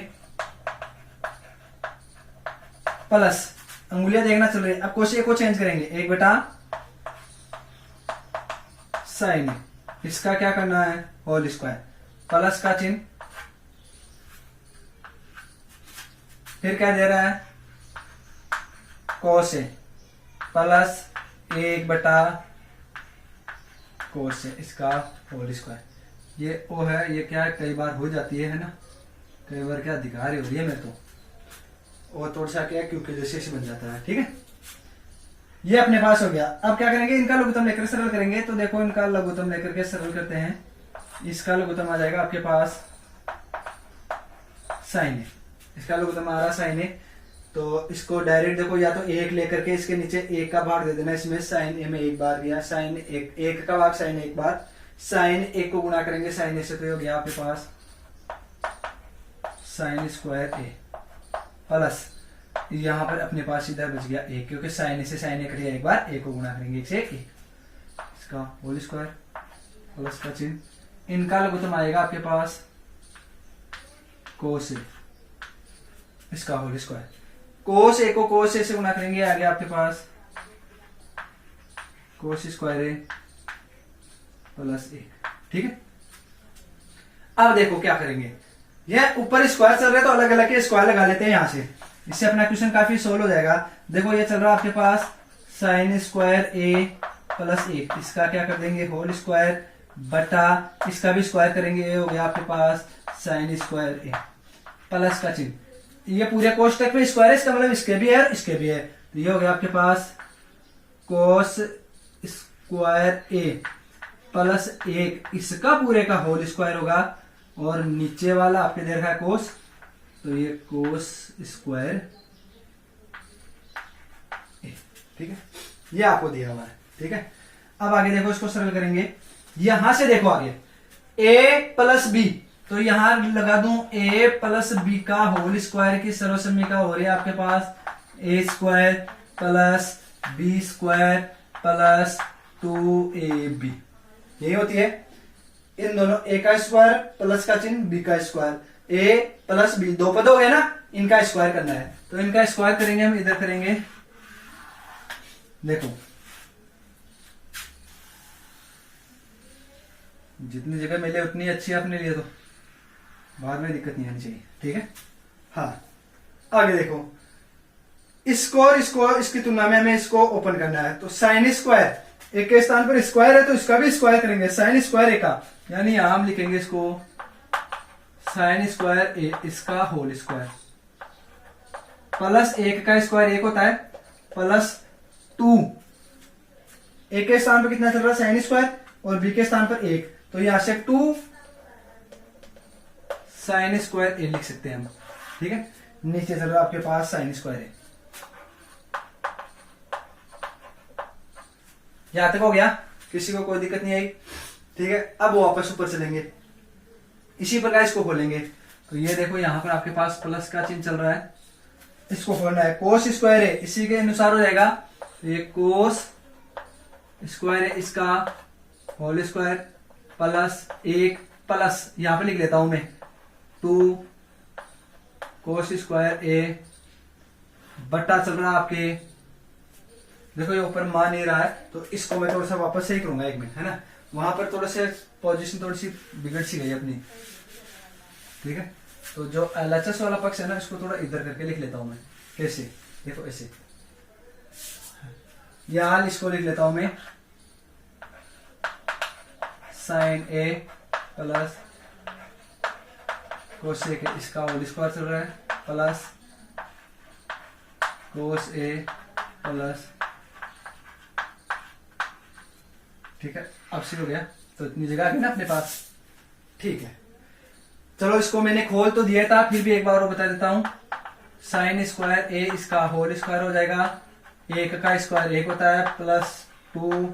प्लस, अंगुलियां देखना चल रही है, अब कोसेक को चेंज करेंगे 1 बटा साइन ए, इसका क्या करना है, होल स्क्वायर, प्लस का चिन्ह, फिर क्या दे रहा है, कोस ए प्लस 1 बटा कोस ए इसका होल स्क्वायर, ये ओ है, ये क्या है, कई बार हो जाती है ना, कई बार क्या अधिकार हो रही है मेरे को, और थोड़ा सा क्या है, क्योंकि जैसे से बन जाता है, ठीक है। ये अपने पास हो गया। अब क्या करेंगे, इनका लघुत्तम लेकर सरल करेंगे, तो देखो इनका लघुत्तम लेकर के सरल करते हैं, इसका लघुत्तम आ जाएगा आपके पास साइन ए, इसका लघुत्तम आ रहा साइन ए, तो इसको डायरेक्ट देखो, या तो 1 लेकर के इसके नीचे 1 का भाग दे देना, इसमें साइन ए में 1 बार गया, साइन 1 का भाग साइन 1 बार, साइन 1 को गुणा करेंगे साइन ए से, तो हो गया आपके पास साइन स्क्वायर ए, प्लस यहां पर अपने पास इधर बच गया 1, क्योंकि साइन ए से साइन ए कट गया 1 बार, 1 को गुणा करेंगे 1 से 1, इसका होल स्क्वायर प्लस का चिन्ह, इनका लघुत्तम आएगा आपके पास कोस ए, इसका होल स्क्वायर, कोस ए को कोस ए से गुणा करेंगे, आ गया आपके पास कोस स्क्वायर ए प्लस 1, ठीक है। अब देखो क्या करेंगे, यह ऊपर स्क्वायर चल रहा है तो अलग अलग के स्क्वायर लगा लेते हैं यहां से, इससे अपना क्वेश्चन काफी सोल्व हो जाएगा। देखो ये चल रहा है आपके पास साइन स्क्वायर ए प्लस 1, इसका क्या कर देंगे, होल स्क्वायर बटा, इसका भी स्क्वायर करेंगे, ये हो गया आपके पास साइन स्क्वायर ए, प्लस का चिन्ह, ये पूरे कोष्टक में स्क्वायर है, इसका मतलब इसके भी है इसके भी है, तो ये हो गया आपके पास कोस स्क्वायर ए प्लस 1, इसका पूरे का होल स्क्वायर होगा, और नीचे वाला आपके दे रखा है कोस, तो ये कोस स्क्वायर ए, ठीक है, ये आपको दिया हुआ है, ठीक है। अब आगे देखो, इसको सरल करेंगे, यहां से देखो आगे a प्लस बी, तो यहां लगा दूं a प्लस बी का होल स्क्वायर की सर्वसम्मिका हो रही है आपके पास a square plus B square plus 2ab, यही होती है। इन दोनों a का स्क्वायर प्लस का चिन्ह b का स्क्वायर, a प्लस बी, दो पद हो गए ना, इनका स्क्वायर करना है, तो इनका स्क्वायर करेंगे हम, इधर करेंगे, देखो जितनी जगह मिले उतनी अच्छी है अपने लिए, तो बाद में दिक्कत नहीं आनी चाहिए, ठीक है। हाँ, आगे देखो, इसको और इसको, इसकी तुलना में हमें इसको ओपन करना है, तो साइन स्क्वायर, एक के स्थान पर स्क्वायर है तो इसका भी स्क्वायर करेंगे, साइन स्क्वायर ए का, यानी यहां हम लिखेंगे इसको साइन स्क्वायर ए, इसका होल स्क्वायर, प्लस 1 का स्क्वायर 1 होता है, प्लस 2, ए के स्थान पर कितना चल रहा है साइन स्क्वायर, और बी के स्थान पर 1, तो यहां से 2 साइन स्क्वायर ए लिख सकते हैं हम, ठीक है। नीचे चल रहा आपके पास साइन स्क्वायर ए। यहां तक हो गया, किसी को कोई दिक्कत नहीं आई, ठीक है। अब वापस ऊपर चलेंगे, इसी प्रकार इसको खोलेंगे। तो ये देखो यहां पर आपके पास प्लस का चिन्ह चल रहा है, इसको खोलना है। कोस स्क्वायर है, इसी के अनुसार हो जाएगा। ये कोस स्क्वायर है, इसका होल स्क्वायर प्लस 1 प्लस यहां पे लिख लेता हूं मैं 2 कोस स्क्वायर ए बट्टा चल रहा है आपके, देखो ये ऊपर मान नहीं रहा है, तो इसको मैं थोड़ा सा वापस सही करूंगा 1 मिनट, है ना। वहां पर थोड़ा से पोजीशन थोड़ी सी बिगड़ सी गई अपनी, ठीक है। तो जो LHS वाला पक्ष है ना, इसको थोड़ा इधर करके लिख लेता हूं मैं। कैसे, देखो ऐसे, यहां इसको लिख लेता हूं मैं साइन ए प्लस कोस ए, इसका होल स्क्वायर चल रहा है प्लस कोस ए प्लस, ठीक है। अब सही हो गया, तो इतनी जगह आ गई ना अपने पास, ठीक है। चलो इसको मैंने खोल तो दिया था, फिर भी एक बार और बता देता हूं। साइन स्क्वायर ए, इसका होल स्क्वायर हो जाएगा, 1 का स्क्वायर 1 होता है प्लस 2,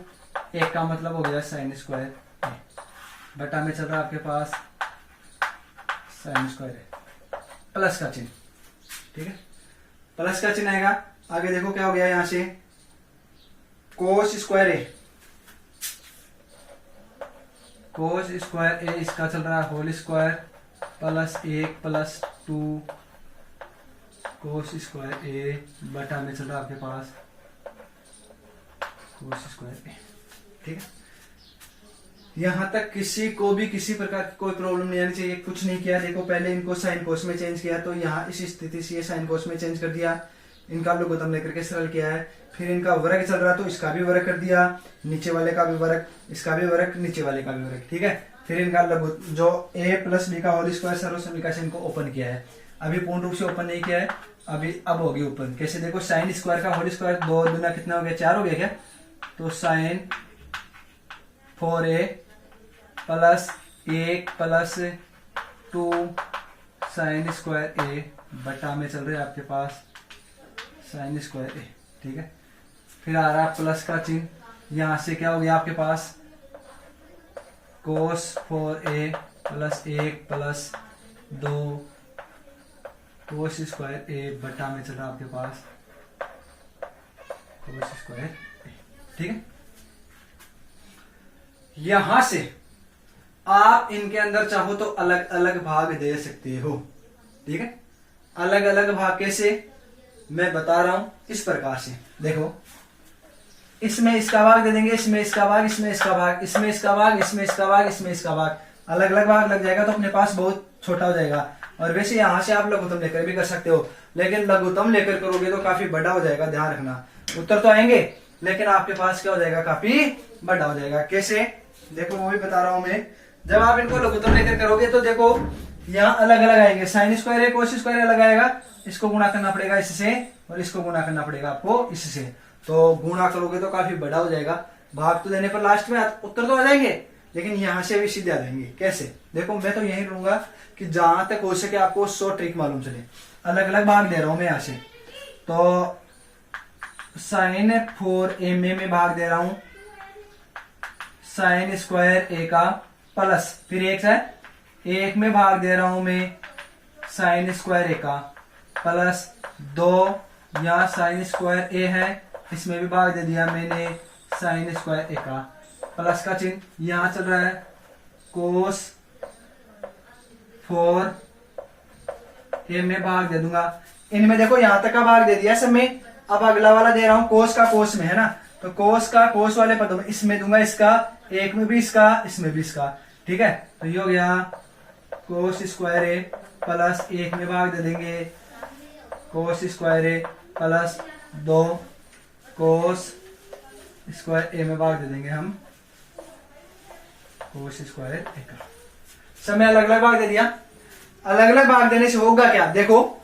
1 का मतलब हो गया साइन स्क्वायर ए, बटा में चल रहा है आपके पास साइन स्क्वायर ए, प्लस का चिन्ह, ठीक है। प्लस का चिन्ह आएगा। आगे देखो क्या हो गया, यहां से कोस स्क्वायर ए, कोस स्क्वायर ए इसका चल रहा है whole square plus 1 plus 2 cos square A बटा में चल रहा है आपके पास कोस स्क्वायर ए, ठीक है। यहां तक किसी को भी किसी प्रकार की कोई प्रॉब्लम नहीं आनी चाहिए। कुछ नहीं किया, देखो पहले इनको साइन कोस में चेंज किया, तो यहाँ इस स्थिति से ये साइन कोस में चेंज कर दिया, इनका लघुत्तम लेकर के सरल किया है। फिर इनका वर्ग चल रहा, तो इसका भी वर्ग कर दिया, नीचे वाले का भी वर्ग, इसका भी वर्ग, नीचे वाले का भी वर्ग, ठीक है। फिर इनका लघु जो a प्लस बी का होल स्क्वायर सर्वसमीका से इनको ओपन किया है, अभी पूर्ण रूप से ओपन नहीं किया है, अभी अब होगी ओपन। कैसे, देखो साइन स्क्वायर का होल स्क्वायर 2 दूना कितना हो गया, 4 हो गया क्या, तो sine 4a plus 1 plus 2 sine square A बटा में चल रहा है आपके पास साइन स्क्वायर ए, ठीक है। फिर आ रहा है प्लस का चिन्ह, यहां से क्या हो गया आपके पास cos 4a plus 1 plus 2 cos square A बटा में चल रहा है आपके पास कोस स्क्वायर ए, ठीक है। यहां से आप इनके अंदर चाहो तो अलग अलग भाग दे सकते हो, ठीक है। अलग अलग भाग कैसे, मैं बता रहा हूं इस प्रकार से। देखो इसमें इसका भाग दे देंगे, इसमें इसका भाग, इसमें इसका भाग, इसमें इसका भाग, इसमें इसका भाग, इसमें इसका भाग, अलग अलग भाग लग जाएगा तो अपने पास बहुत छोटा हो जाएगा। और वैसे यहां से आप लघुत्तम लेकर भी कर सकते हो, लेकिन लघुत्तम लेकर करोगे तो काफी बड़ा हो जाएगा, ध्यान रखना। उत्तर तो आएंगे लेकिन आपके पास क्या हो जाएगा, काफी बड़ा हो जाएगा। कैसे, देखो वो भी बता रहा हूं मैं। जब आप इनको लघुत्तम लेकर करोगे तो देखो यहाँ अलग अलग आएंगे, साइन स्क्वायर है, कोस स्क्वायर अलग आएगा, इसको गुणा करना पड़ेगा इससे और इसको गुणा करना पड़ेगा आपको इससे, तो गुणा करोगे तो काफी बड़ा हो जाएगा। भाग तो देने पर लास्ट में उत्तर तो आ जाएंगे, लेकिन यहां से भी सीधे आ जाएंगे। कैसे, देखो मैं तो यही करूंगा कि जहां तक हो सके आपको 100 ट्रिक मालूम चले। अलग अलग भाग दे रहा हूं मैं यहां से, तो साइन 4a में भाग दे रहा हूं साइन स्क्वायर ए का प्लस, फिर 1 है 1 में भाग दे रहा हूं मैं साइन स्क्वायर ए का प्लस 2, यहाँ साइन स्क्वायर ए है, इसमें भी भाग दे दिया मैंने साइन स्क्वायर ए का, प्लस का चिन्ह यहां चल रहा है कोस 4a में भाग दे दूंगा। इनमें देखो यहां तक का भाग दे दिया सब में, अब अगला वाला दे रहा हूं कोस का कोस में, है ना, तो कोस का कोस वाले पदों में इसमें दूंगा इसका, 1 में भी इसका, इसमें भी इसका, ठीक है। तो ये हो गया कोस स्क्वायर ए प्लस 1 में भाग दे देंगे कोस स्क्वायर ए प्लस 2 कोस स्क्वायर ए में भाग दे देंगे हम कोस स्क्वायर ए का। समय अलग अलग भाग दे दिया। अलग अलग भाग देने से होगा क्या, देखो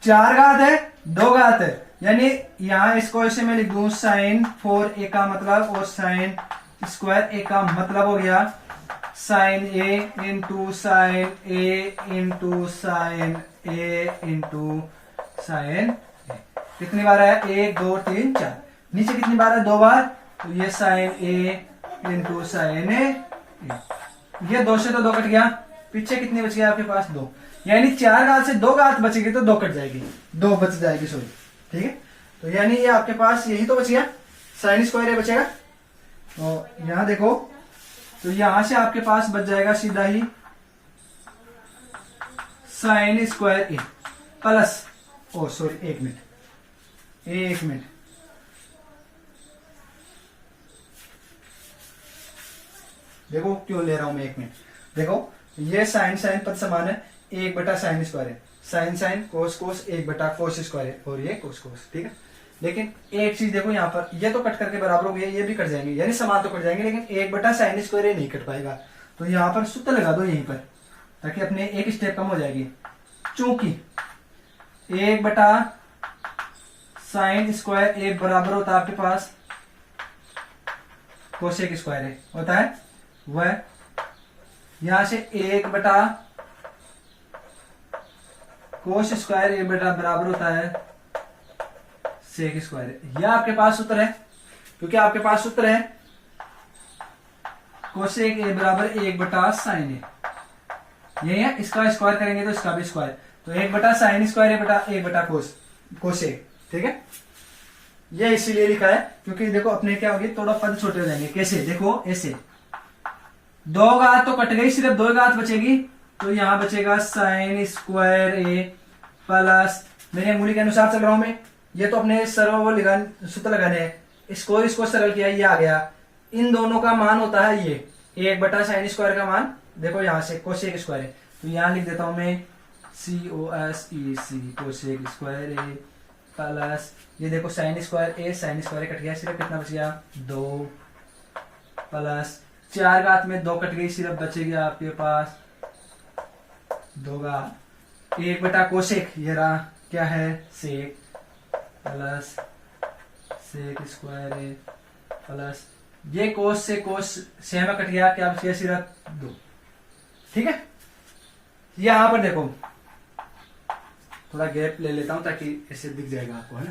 4 घात है 2 घात है, यानी यहां इसको ऐसे मैं लिख दूं साइन 4a का मतलब और साइन स्क्वायर ए का मतलब हो गया साइन ए इंटू साइन ए इंटू साइन ए इंटू साइन ए। कितनी बार है? 1 2 3 4। नीचे कितनी बार है? 2 बार। तो ये साइन ए इंटू साइन ए। ये 2 से तो 2 कट गया, पीछे कितनी बच गया आपके पास? 2। यानी 4 घात से 2 घात बचेगी तो 2 कट जाएगी, 2 बच जाएगी, सॉरी। ठीक है, तो यानी ये आपके पास यही तो बच गया, साइन स्क्वायर ए बचेगा। तो यहां देखो, तो यहां से आपके पास बच जाएगा सीधा ही साइन स्क्वायर ए प्लस, ओ सॉरी 1 मिनट, 1 मिनट, देखो क्यों ले रहा हूं मैं 1 मिनट। देखो ये साइन साइन पद समान है, 1 बटा साइन स्क्वायर है, साइन साइन कोस कोस 1 बटा कोस स्क्वायर है, और ये कोस कोस। ठीक है, लेकिन एक चीज देखो यहाँ पर, ये तो कट करके बराबर हो गया, ये भी कट जाएंगे, यानी समान तो कट जाएंगे, लेकिन 1 बटा साइन स्क्वायर ये नहीं कट पाएगा। तो यहाँ पर सूत्र लगा दो यहीं पर, ताकि अपने एक स्टेप कम हो जाएगी। चूंकि 1 बटा साइन स्क्वायर ए बराबर होता है आपके पास कोसेक स्क्वायर ए होता है, वह यहां से 1 बटा कोस स्क्वायर ए बटा बराबर होता है सेक स्क्वायर। यह आपके पास सूत्र है, क्योंकि आपके पास सूत्र है कोसेक ए बराबर 1 बटा साइन ए, यही है। इसका स्क्वायर करेंगे तो इसका भी स्क्वायर, तो 1 बटा साइन स्क्वायर ए बटा 1 बटा कोसेक। ठीक है, ये इसीलिए लिखा है क्योंकि देखो अपने क्या होगी, थोड़ा पद छोटे हो जाएंगे। कैसे? देखो ऐसे, 2 घात तो कट गई, सिर्फ 2 घात बचेगी, तो यहां बचेगा साइन स्क्वायर ए प्लस, मेरी अंगुली के अनुसार चल रहा हूं मैं, ये तो अपने सूत्र लगाने हैं, इसको सरल किया, ये आ गया। इन दोनों का मान होता है ये 1 बटा साइन स्क्वायर का मान, देखो यहां से कोसेक स्क्वायर है, तो यहां लिख देता हूं मैं COSEC कोसेक स्क्वायर ए प्लस, ये देखो साइन स्क्वायर ए, साइन स्क्वायर कट गया, सिर्फ कितना बच गया? 2 प्लस 4 घात में 2 कट गई, सिर्फ बचेगी आपके पास 2 घात 1 बटा कोसेक, ये रहा क्या है? सेक प्लस सेक स्क्वायर ए प्लस, ये कोस से कोस सेम कट गया, क्या बच गया? सिर्फ 2। ठीक है, यहां पर देखो थोड़ा गैप ले लेता हूं ताकि ऐसे दिख जाएगा आपको, है ना।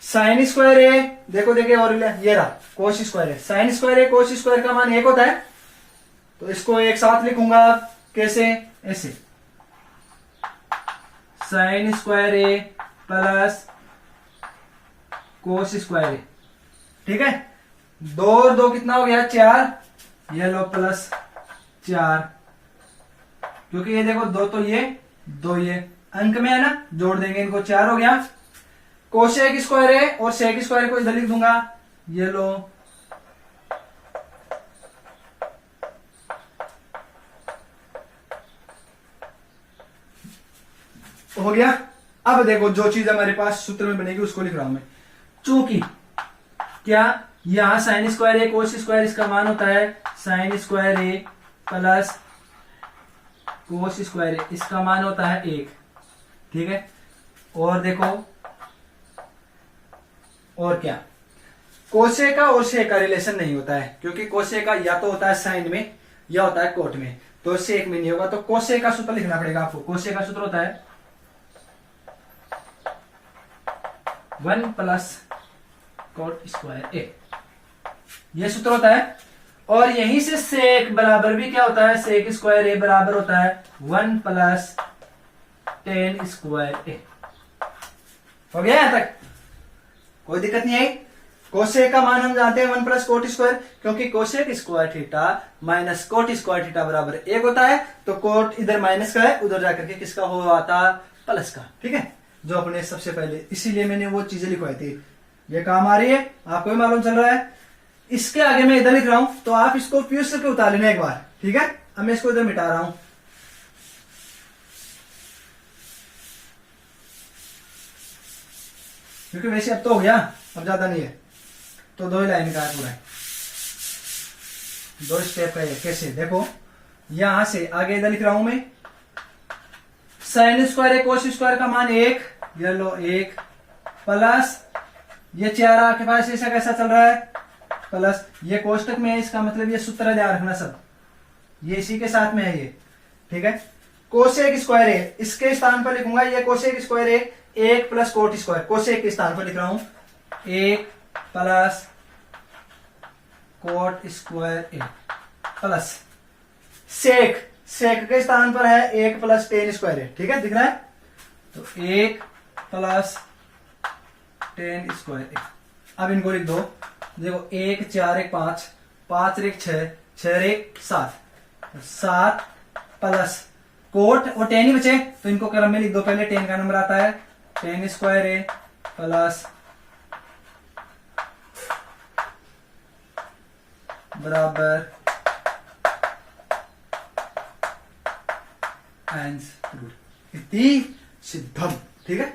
साइन स्क्वायर ए, देखो देखिए, और ये रहा कोस स्क्वायर है, साइन स्क्वायर ए कोस स्क्वायर का मान 1 होता है, तो इसको एक साथ लिखूंगा। कैसे? ऐसे, साइन स्क्वायर ए प्लस कोस स्क्वायर ए। ठीक है, 2 और 2 कितना हो गया? 4, ये लो प्लस 4, क्योंकि ये देखो 2 तो ये 2 ये अंक में है ना, जोड़ देंगे इनको, 4 हो गया। कोसेक स्क्वायर है और सेक स्क्वायर को इधर लिख दूंगा, ये लो हो गया। अब देखो जो चीज हमारे पास सूत्र में बनेगी उसको लिख रहा हूं मैं। चूंकि क्या, यहां साइन स्क्वायर ए कोस स्क्वायर, इसका मान होता है साइन स्क्वायर ए प्लस कोस स्क्वायर ए, इसका मान होता है 1। ठीक है, और देखो और क्या, कोसे का और से का रिलेशन नहीं होता है, क्योंकि कोसे का या तो होता है साइन में या होता है कोट में, तो सेक में नहीं होगा। तो कोसे का सूत्र लिखना पड़ेगा आपको। कोसे का सूत्र होता है 1 प्लस कोट स्क्वायर ए, यह सूत्र होता है। और यहीं से सेक बराबर भी क्या होता है? सेक स्क्वायर ए बराबर होता है 1 प्लस टेन स्क्वायर ए। हो गया यहां तक? कोई दिक्कत नहीं आई? कोसेक का मान हम जानते हैं 1 प्लस कोट स्क्वायर, क्योंकि cosec square theta minus cot square theta बराबर 1 होता है, तो कोट इधर माइनस का है, उधर जाकर के किसका हुआ था? प्लस का। ठीक है, जो अपने सबसे पहले, इसीलिए मैंने वो चीजें लिखवाई थी, ये काम आ रही है, आपको भी मालूम चल रहा है। इसके आगे मैं इधर लिख रहा हूं, तो आप इसको पीस करके उतार लेना एक बार। ठीक है, अब मैं इसको इधर मिटा रहा हूं। क्योंकि वैसे अब तो हो गया, अब ज्यादा नहीं है, तो 2 ही लाइन का है पूरा, 2 स्टेप का है। कैसे? देखो यहां से आगे इधर लिख रहा हूं मैं, साइन स्क्वायर कोस स्क्वायर का मान 1, ये लो 1 प्लस ये 4 आपके पास ऐसा कैसा चल रहा है? प्लस ये कोष्टक में है, इसका मतलब ये सूत्र ध्यान रखना सब, ये इसी के साथ में है ये, ठीक है। कोसेक स्क्वायर ए, इसके स्थान पर लिखूंगा ये कोसेक स्क्वायर ए, 1 प्लस कोट स्क्वायर, कोसेक के स्थान पर लिख रहा हूं 1 प्लस कोट स्क्वायर ए प्लस सेक, सेक के स्थान पर है 1 प्लस टेन स्क्वायर ए, ठीक है, दिख रहा है। तो 1 प्लस टेन स्क्वायर ए, अब इनको लिख दो, देखो 1 4 1 5, 5 1 6, 6 1 7, 7 प्लस कोट और टेन ही बचे तो इनको क्रम में लिख दो, पहले टेन का नंबर आता है, टेन स्क्वायर ए प्लस बराबर इति सिद्धम, ठीक है।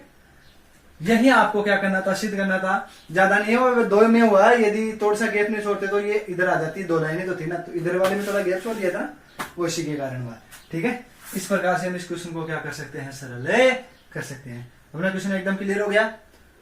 यही आपको क्या करना था, सिद्ध करना था, ज्यादा नहीं है, 2 में हुआ है। यदि थोड़ा सा गैप नहीं छोड़ते तो ये इधर आ जाती, 2 लाइनें तो थी ना, तो इधर वाले में थोड़ा गैप छोड़ दिया था ना, वो इसी के कारण हुआ, ठीक है। इस प्रकार से हम इस क्वेश्चन को क्या कर सकते हैं, सरल कर सकते हैं। अपना क्वेश्चन एकदम क्लियर हो गया,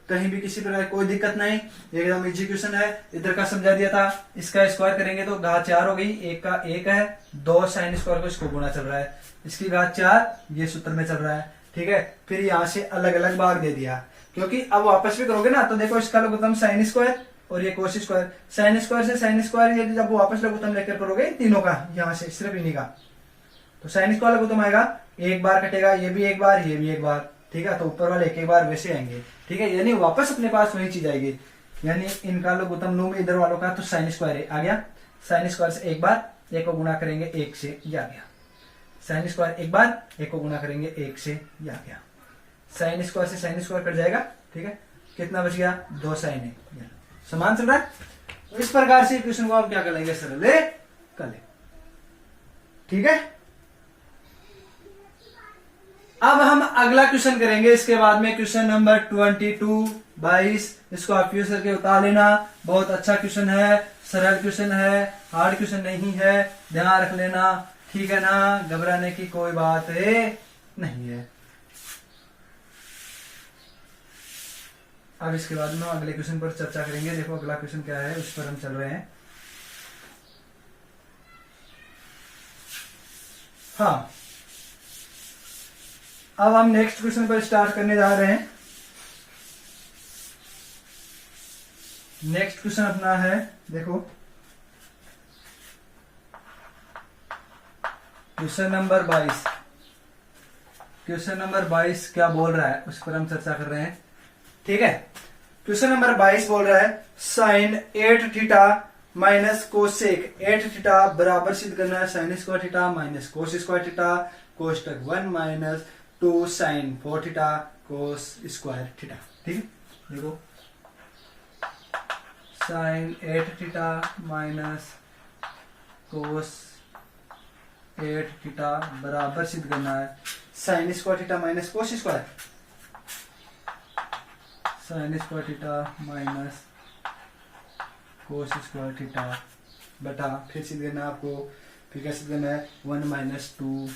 कहीं भी किसी प्रकार कोई दिक्कत नहीं, एकदम इजी क्वेश्चन है। इधर का समझा दिया था, इसका स्क्वायर करेंगे तो घात 4 हो गई, 1 का 1 है, 2 साइन स्क्वायर को इसको गुणा चल रहा है, इसकी घात 4 ये सूत्र में चल रहा है, ठीक है। फिर यहां से अलग अलग भाग दे दिया, क्योंकि अब वापस भी करोगे ना तो देखो इसका लघुत्तम साइन स्क्वायर और ये कोस स्क्वायर, साइन स्क्वायर से साइन स्क्वायर, ये जब वापस लघुत्तम लेकर करोगे तीनों का, यहां से सिर्फ इन्हीं का, तो साइन स्क्वायर लघुत्तम आएगा, एक बार कटेगा, ये भी एक बार, ये भी एक बार, ठीक है। तो ऊपर वाले एक बार वैसे आएंगे, ठीक है, यानी वापस अपने पास वही चीज आएगी, यानी इनका लघुत्तम लूम इधर वालों का, तो साइन स्क्वायर आ गया, साइन स्क्वायर से एक बार, एक को गुणा करेंगे 1 से, ये आ गया, साइन स्क्वायर एक बार, एक को गुणा करेंगे 1 से, ये आ गया, साइन स्क्वायर से साइन स्क्वायर कट जाएगा, ठीक है, कितना बच गया, 2 साइन है, समान चल रहा है। तो इस प्रकार से क्वेश्चन को आप क्या कर लेंगे, सरल कर ले, ठीक है। अब हम अगला क्वेश्चन करेंगे, इसके बाद में क्वेश्चन नंबर 22 इसको आप यूज करके उतार लेना, बहुत अच्छा क्वेश्चन है, सरल क्वेश्चन है, हार्ड क्वेश्चन नहीं है, ध्यान रख लेना, ठीक है ना, घबराने की कोई बात नहीं है। अब इसके बाद में अगले क्वेश्चन पर चर्चा करेंगे। देखो अगला क्वेश्चन क्या है, उस पर हम चल रहे हैं। हाँ, अब हम नेक्स्ट क्वेश्चन पर स्टार्ट करने जा रहे हैं। नेक्स्ट क्वेश्चन अपना है, देखो क्वेश्चन नंबर 22। क्वेश्चन नंबर 22 क्या बोल रहा है उस पर हम चर्चा कर रहे हैं, ठीक है। क्वेश्चन नंबर 22 बोल रहा है sine 8 theta minus cosec 8 theta बराबर सिद्ध करना है sine square theta minus cos square theta कोष्टक 1 minus 2 sine 4 theta cos square theta, ठीक है। देखो sine 8 theta minus cos 8 theta बराबर सिद्ध करना है sine square theta minus cos square, sine square theta minus cos square theta बटा, फिर सिद्ध करना आपको, फिर क्या सिद्ध करना है 1 minus 2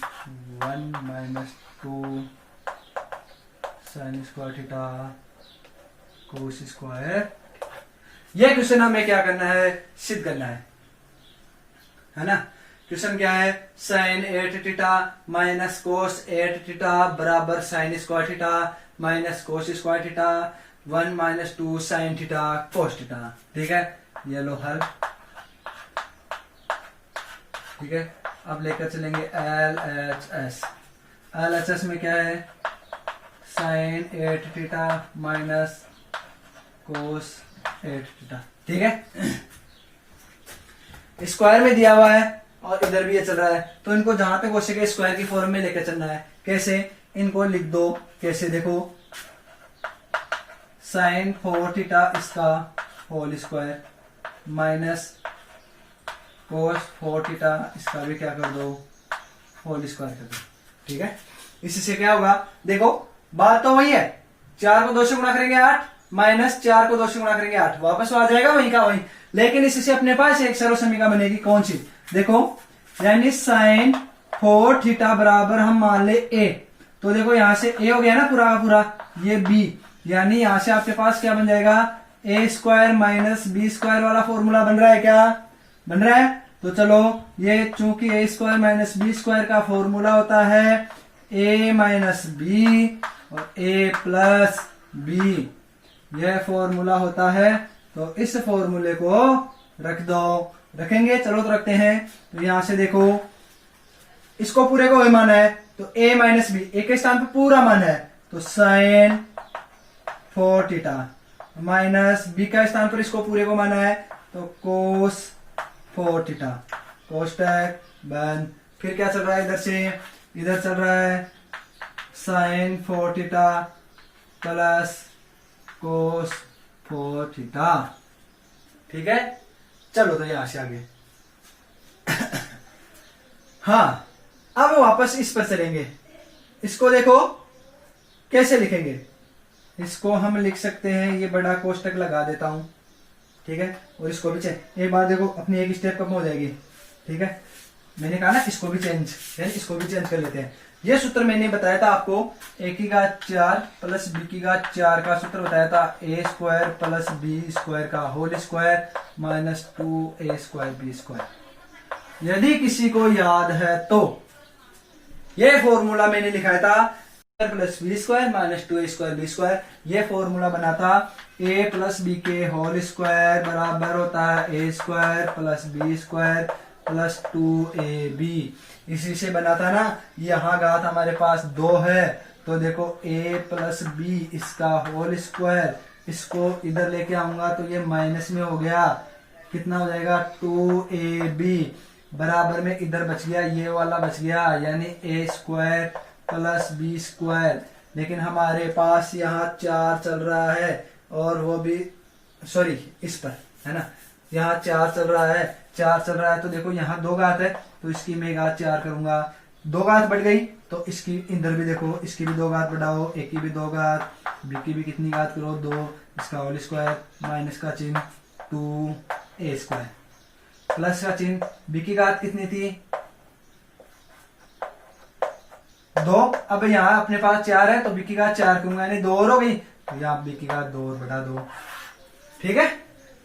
sine square theta cos square. यह क्वेश्चन हमें क्या करना है, सिद्ध करना है ना। क्वेश्चन क्या है, sine 8 theta minus cos 8 theta बराबर sine square theta minus cos square theta 1 minus 2 sine theta cos theta, ठीक है। ये लो हल, ठीक है। अब लेकर चलेंगे LHS में क्या है, sine 8 theta minus cos 8 theta, ठीक है। स्क्वायर में दिया हुआ है और इधर भी ये चल रहा है, तो इनको जहां तक हो सके स्क्वायर की फॉर्म में लेकर चलना है। कैसे, इनको लिख दो, कैसे, देखो साइन 4 थीटा इसका whole square minus cos 4 theta इसका भी क्या कर दो, होल स्क्वायर कर दो, ठीक है। इसी से क्या होगा, देखो बात तो वही है, 4 को 2 से गुणा करेंगे 8 माइनस 4 को 2 से गुणा करेंगे 8, वापस आ जाएगा वही का वही, लेकिन इससे अपने पास एक सरल समीकरण बनेगी, कौन सी, देखो यानी साइन 4 थीटा बराबर हम मान ले a, तो देखो यहां से a हो गया ना पूरा का पूरा, ये b, यानी यहां से आपके पास क्या बन जाएगा, a square minus b square वाला फॉर्मूला बन रहा है, क्या बन रहा है, तो चलो ये चूंकि ए स्क्वायर माइनस बी स्क्वायर का फॉर्मूला होता है ए माइनस बी और ए प्लस बी, यह फॉर्मूला होता है। तो इस फॉर्मूले को रख दो, रखेंगे, चलो तो रखते हैं। तो यहां से देखो इसको पूरे को मान है तो a माइनस बी, ए के स्थान पर पूरा मान है तो साइन 4 थीटा, माइनस बी का स्थान पर इसको पूरे को माना है तो कोस 4 थीटा, कोष्टक बंद। फिर क्या चल रहा है इधर से, इधर चल रहा है sine 4 theta plus cos 4 theta. ठीक है, चलो तो यहां से आगे हाँ, अब वापस इस पर चलेंगे। इसको देखो कैसे लिखेंगे, इसको हम लिख सकते हैं, ये बड़ा कोष्टक लगा देता हूं, ठीक है। और इसको भी एक बार देखो अपनी एक स्टेप कम हो जाएगी, ठीक है। मैंने कहा ना इसको भी चेंज, इसको भी चेंज कर लेते हैं। ये सूत्र मैंने बताया था आपको, a की घात 4 प्लस b की घात 4 का सूत्र बताया था, a square plus B square का whole square minus 2a square B square. यदि किसी को याद है तो ये फॉर्मूला मैंने लिखाया था plus B square minus 2a square B square. ये फॉर्मूला बना था a प्लस बी के होल स्क्वायर बराबर होता है a square plus B square plus 2ab। इसी से बना था ना, यहाँ घात हमारे पास 2 है तो देखो a प्लस बी इसका होल स्क्वायर, इसको इधर लेके आऊंगा तो ये माइनस में हो गया, कितना हो जाएगा 2ab बराबर में इधर बच गया, ये वाला बच गया, यानी a square plus B square. लेकिन हमारे पास यहाँ 4 चल रहा है और वो भी सॉरी इस पर है ना, यहाँ 4 चल रहा है, 4 चल रहा है तो देखो यहाँ 2 घात है तो इसकी मैं घात 4 करूंगा, 2 घात बढ़ गई तो इसकी इधर भी देखो, इसकी भी 2 घात बढ़ाओ, a की भी 2 घात, b की भी कितनी घात करो 2, इसका होल स्क्वायर माइनस का चिन्ह 2a स्क्वायर प्लस का चिन्ह, b की घात कितनी थी 2। अब यहाँ अपने पास 4 है तो b की घात 4 करूंगा, यानी 2 और हो गई तो यहाँ b की घात 2 और बढ़ा दो। ठीक है,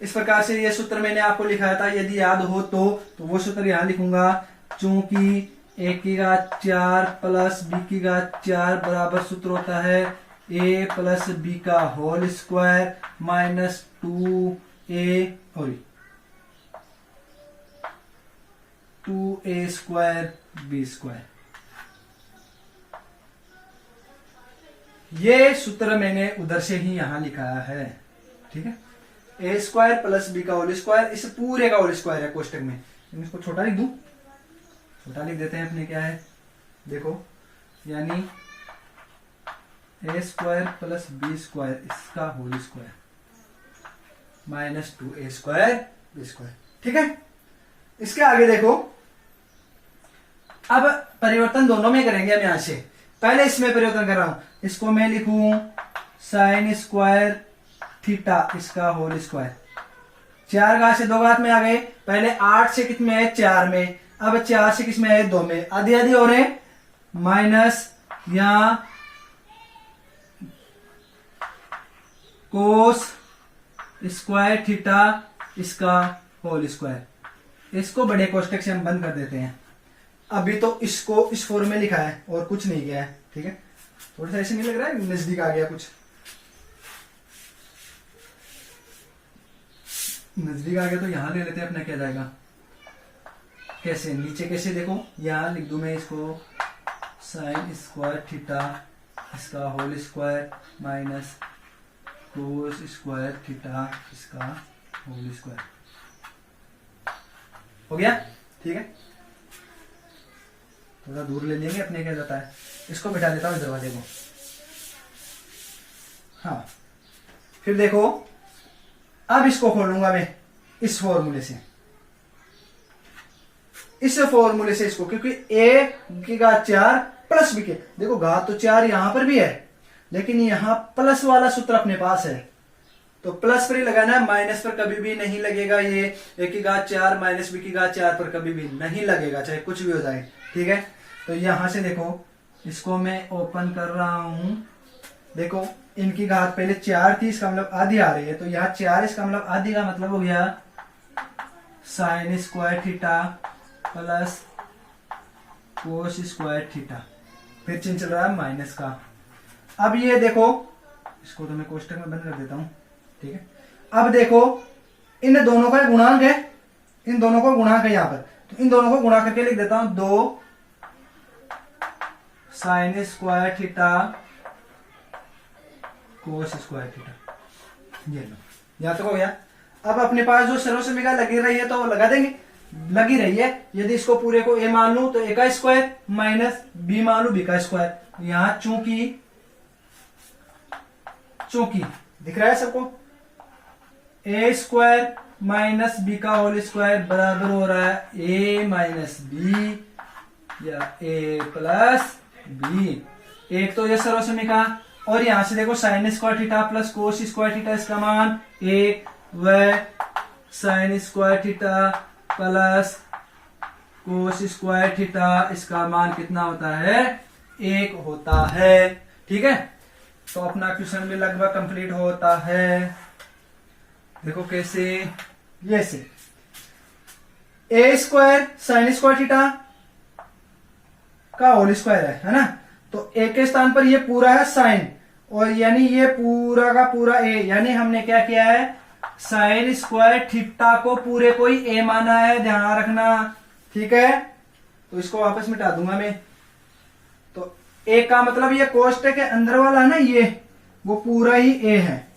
इस प्रकार से ये सूत्र मैंने आपको लिखाया था, यदि याद हो तो वो सूत्र यहाँ लिखूंगा, चूंकि a की घात 4 प्लस b की घात 4 बराबर सूत्र होता है a प्लस b का होल स्क्वायर माइनस 2a और 2a स्क्वायर b स्क्वायर। ये सूत्र मैंने उधर से ही यहां लिखाया है, ठीक है। ए स्क्वायर प्लस बी का होल स्क्वायर, इस पूरे का होल स्क्वायर है कोष्टक में, इसको छोटा लिख दूं, छोटा लिख देते हैं अपने, क्या है देखो, यानी A square plus B square इसका whole square minus 2a square B square. ठीक है, इसके आगे देखो, अब परिवर्तन दोनों में करेंगे हम यहां से। पहले इसमें परिवर्तन कर रहा हूं, इसको मैं लिखूं साइन स्क्वायर थीटा इसका होल स्क्वायर, 4 घात से 2 घात में आ गए, पहले 8 से किस में है 4 में, अब 4 से किस में है 2 में, आधी आधी हो रहे माइनस यहां कोस स्क्वायर थीटा इसका होल स्क्वायर। इसको बड़े कोष्टक से हम बंद कर देते हैं, अभी तो इसको इस फॉर्म में लिखा है और कुछ नहीं किया है। ठीक है, थोड़ा सा ऐसे नहीं लग रहा है, नजदीक आ गया, कुछ नजदीक आ गया तो यहां ले लेते हैं अपना, क्या जाएगा कैसे, नीचे कैसे देखो, यहां लिख दूं मैं इसको साइन स्क्वायर थीटा इसका whole square minus cos square theta इसका होल स्क्वायर, हो गया। ठीक है, थोड़ा दूर ले लेंगे अपने, क्या जाता है, इसको बिठा देता हूं दरवाजे को। हाँ, फिर देखो अब इसको खोलूंगा मैं इस फॉर्मूले से, इस फॉर्मूले से इसको, क्योंकि a की घात 4 प्लस b के, देखो घात तो 4 यहां पर भी है लेकिन यहां प्लस वाला सूत्र अपने पास है तो प्लस पर ही लगाना, माइनस पर कभी भी नहीं लगेगा। ये a की घात 4 माइनस b की घात 4 पर कभी भी नहीं लगेगा, चाहे कुछ भी हो जाए। ठीक है, तो यहां से देखो, इसको मैं ओपन कर रहा हूं, देखो इनकी घात पहले 4 थी, इसका मतलब आधी आ रही है, तो यहाँ 4 इसका मतलब आधी का मतलब हो गया sine square theta plus cos square theta, फिर चिन्ह चल रहा है माइनस का। अब ये देखो, इसको तो मैं कोष्टक में बंद कर देता हूं, ठीक है। अब देखो इन दोनों का गुणांक है, इन दोनों को गुणांक है यहाँ पर, तो इन दोनों को गुणा करके लिख देता हूं 2 sine square theta cos square theta. ये लो, यहां तक हो गया। अब अपने पास जो सर्वसमीकरण लगी रही है तो वो लगा देंगे, लगी रही है। यदि इसको पूरे को a मान लू तो a का स्क्वायर माइनस b मान लू b का स्क्वायर। यहां चूंकि दिख रहा है सबको, a स्क्वायर माइनस b का होल स्क्वायर बराबर हो रहा है a माइनस b या a प्लस b। एक तो ये सर्वसमीकरण, और यहां से देखो sign square theta plus cos square theta, इसका मान 1 व sign square theta plus cos square theta, इसका मान कितना होता है 1 होता है, ठीक है। तो अपना क्वेश्चन भी लगभग कंप्लीट होता है। देखो कैसे, ये से a square sine square theta का होल स्क्वायर है ना, तो a के स्थान पर ये पूरा है साइन, और यानी ये पूरा का पूरा a, यानी हमने क्या किया है साइन स्क्वायर थीटा को पूरे को ही a माना है, ध्यान रखना, ठीक है। तो इसको वापस मिटा दूंगा मैं। तो a का मतलब ये कोष्टक के अंदर वाला है ना, ये वो पूरा ही a है,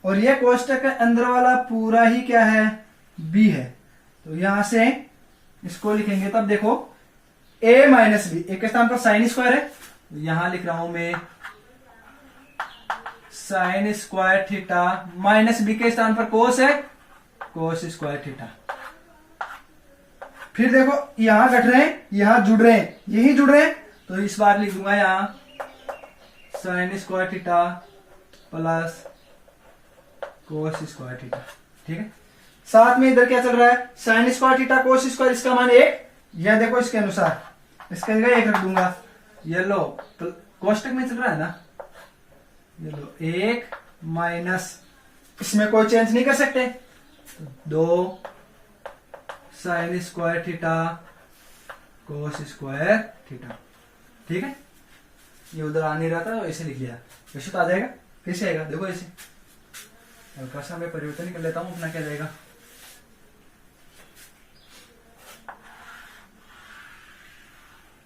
और ये कोष्टक के अंदर वाला पूरा ही क्या है b है। तो यहां से इसको लिखेंगे तब देखो a माइनस बी, एक के स्थान पर साइन स्क्वायर है, यहां लिख रहा हूं मैं sine square theta minus B के स्थान पर कोस है कोस स्क्वायर थीटा। फिर देखो यहां घट रहे हैं, यहां जुड़ रहे हैं, यही जुड़ रहे हैं, तो इस बार लिख दूंगा यहां sign square theta plus cos square theta, ठीक है। साथ में इधर क्या चल रहा है sine square theta cos square, इसका मान 1, यह देखो इसके अनुसार इसका जगह 1 रख दूंगा। ये लो कोष्टक में चल रहा है ना, ये लो 1 माइनस, इसमें कोई चेंज नहीं कर सकते, 2 sine square theta cos square theta, ठीक है। ये उधर आ नहीं रहा था तो ऐसे लिख लिया, ऐसे तो आ जाएगा, कैसे आएगा देखो ऐसे, हल्का सा मैं परिवर्तन कर लेता हूं, अपना क्या जाएगा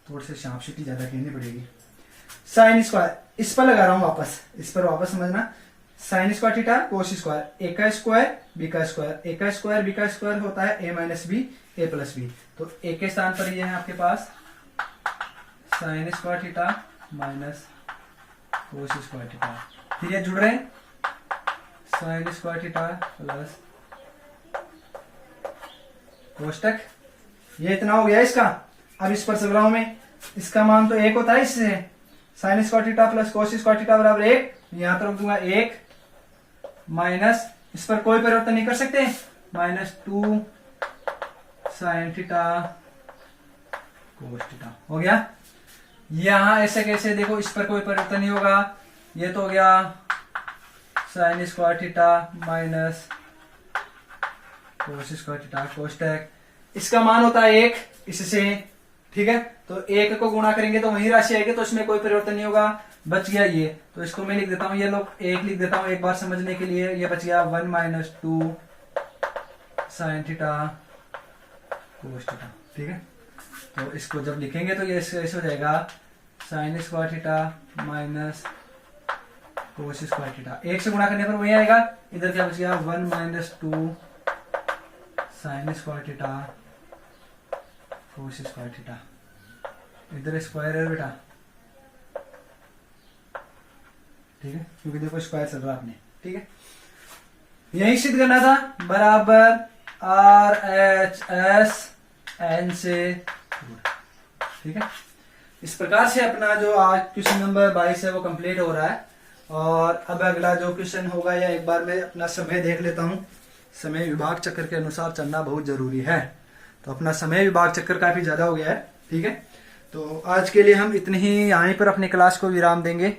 थोड़ी सी शार्प शीट ज्यादा कहनी पड़ेगी। साइन स्क्वायर इस पर लगा रहा हूं वापस, इस पर वापस समझना, sine square theta cos square, A का स्क्वायर बी का स्क्वायर, ए का स्क्वायर बी का स्क्वायर होता है A minus B A plus B. तो ए के स्थान पर ये है आपके पास sine square theta minus cos square theta, फिर ये जुड़ रहे हैं साइन स्क्वायर थीटा प्लस कोष्टक, ये इतना हो गया इसका। अब इस पर चल रहा हूं मैं, इसका मान तो 1 होता है, इससे sign square theta plus cos square theta बराबर 1, यहां तो रख दूंगा 1 माइनस, इस पर कोई परिवर्तन नहीं कर सकते, minus 2 sine theta cos theta हो गया। यहां ऐसे कैसे देखो, इस पर कोई परिवर्तन नहीं होगा, ये तो हो गया sine square theta minus cos square theta कोष्टक, इसका मान होता है 1 इससे, ठीक है। तो 1 को गुणा करेंगे तो वही राशि आएगी, तो इसमें कोई परिवर्तन नहीं होगा, बच गया ये। तो इसको मैं लिख देता हूं, ये लोग 1 लिख देता हूं एक बार समझने के लिए, ये बच गया 1 minus 2 sine theta cos theta, ठीक है। तो इसको जब लिखेंगे तो ये ऐसे हो जाएगा sign square theta minus cos square theta, 1 से गुणा करने पर वही आएगा, इधर क्या बच गया 1 minus 2 sine square theta cos square theta, इधर स्क्वायर है बेटा, ठीक है, क्योंकि देखो स्क्वायर चल रहा है आपने, ठीक है। यही सिद्ध करना था, बराबर आर एच एस एन से, ठीक है। इस प्रकार से अपना जो आज क्वेश्चन नंबर 22 है वो कंप्लीट हो रहा है। और अब अगला जो क्वेश्चन होगा, या एक बार मैं अपना समय देख लेता हूं, समय विभाग चक्र के अनुसार चलना बहुत जरूरी है, तो अपना समय विभाग चक्र काफी ज्यादा हो गया है, ठीक है। तो आज के लिए हम इतने ही यहीं पर अपनी क्लास को विराम देंगे,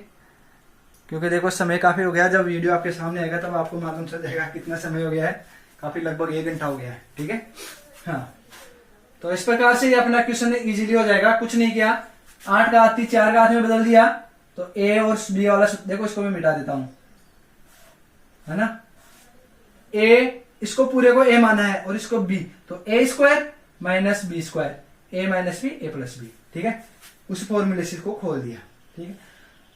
क्योंकि देखो समय काफी हो गया, जब वीडियो आपके सामने आएगा तब आपको मालूम चल जाएगा कितना समय हो गया है, काफी लगभग 1 घंटा हो गया है, ठीक है। हाँ, तो इस प्रकार से ये अपना क्वेश्चन इजीली हो जाएगा। कुछ नहीं किया, 8 का घात 4 का घात में बदल दिया, तो ए और बी वाला देखो, इसको मैं मिटा देता हूं, है ना। ए, इसको पूरे को ए माना है और इसको बी, तो ए square minus B square, A minus B A plus B, ठीक है। उस फॉर्मूले से इसको खोल दिया, ठीक है।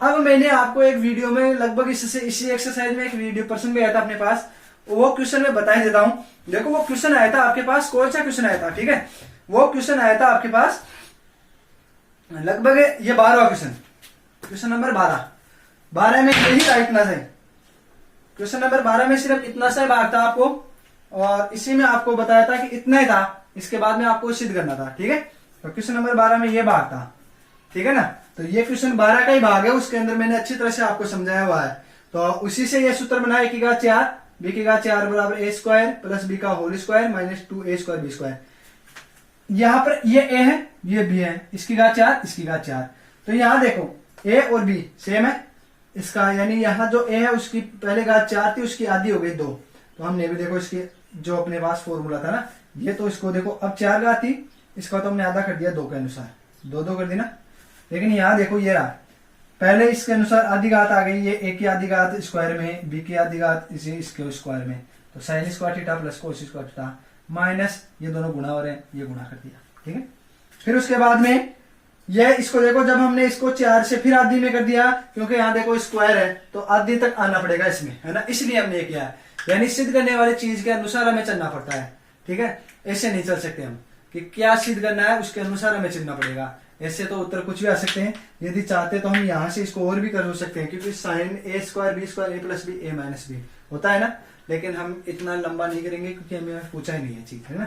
अब मैंने आपको एक वीडियो में लगभग इसी एक्सरसाइज में एक वीडियो पर्सन भी आया था अपने पास, वो क्वेश्चन मैं बता ही देता हूं। देखो वो क्वेश्चन आया था आपके पास, कौन सा क्वेश्चन आया था, ठीक है। वो क्वेश्चन आया था आपके पास लगभग ये 12वां क्वेश्चन, क्वेश्चन नंबर 12 में यही था, इतना सा। क्वेश्चन नंबर 12 में सिर्फ इतना सा भाग था आपको, और इसी में आपको बताया था कि इतना ही था, इसके बाद में आपको सिद्ध करना था, ठीक है। तो क्वेश्चन नंबर 12 में ये भाग था, ठीक है ना। तो ये क्वेश्चन 12 का ही भाग है, उसके अंदर मैंने अच्छी तरह से आपको समझाया हुआ है। तो उसी से ये सूत्र बना, ए की घात 4 बी की घात 4 बराबर ए स्क्वायर प्लस बी का whole square minus 2a square B square. यहां पर ये ए है, ये बी है, इसकी घात 4 इसकी घात 4। तो यहां देखो ए और बी सेम है इसका, यानी यहाँ जो ए है उसकी पहले घात 4 थी, उसकी आधी हो गई 2। तो हमने भी देखो इसकी जो अपने पास फॉर्मूला था ना, ये तो इसको देखो अब 4 घात थी, इसका तो हमने आधा कर दिया 2 के अनुसार, 2 कर दी ना। लेकिन यहाँ देखो ये रहा, पहले इसके अनुसार आधी घात आ गई, ये ए की आधी घात स्क्वायर में, बी की आधी घात इसके स्क्वायर में, तो sign square theta plus cos square theta minus ये दोनों गुणा हो रहे हैं, ये गुणा कर दिया, ठीक है। फिर उसके बाद में ये इसको देखो, जब हमने इसको 4 से फिर आधी में कर दिया, क्योंकि यहाँ देखो स्क्वायर है तो आधी तक आना पड़ेगा इसमें, है ना, इसलिए हमने ये किया है। यानी सिद्ध करने वाली चीज के अनुसार हमें चलना पड़ता है, ठीक है। ऐसे नहीं चल सकते हम कि क्या सिद्ध करना है उसके अनुसार हमें चलना पड़ेगा, ऐसे तो उत्तर कुछ भी आ सकते हैं। यदि चाहते तो हम यहाँ से इसको और भी कर सकते हैं, क्योंकि साइन ए स्क्वायर बी स्क्वायर ए प्लस बी ए माइनस बी होता है ना, लेकिन हम इतना लंबा नहीं करेंगे क्योंकि हमें पूछा ही नहीं है चीज, है ना।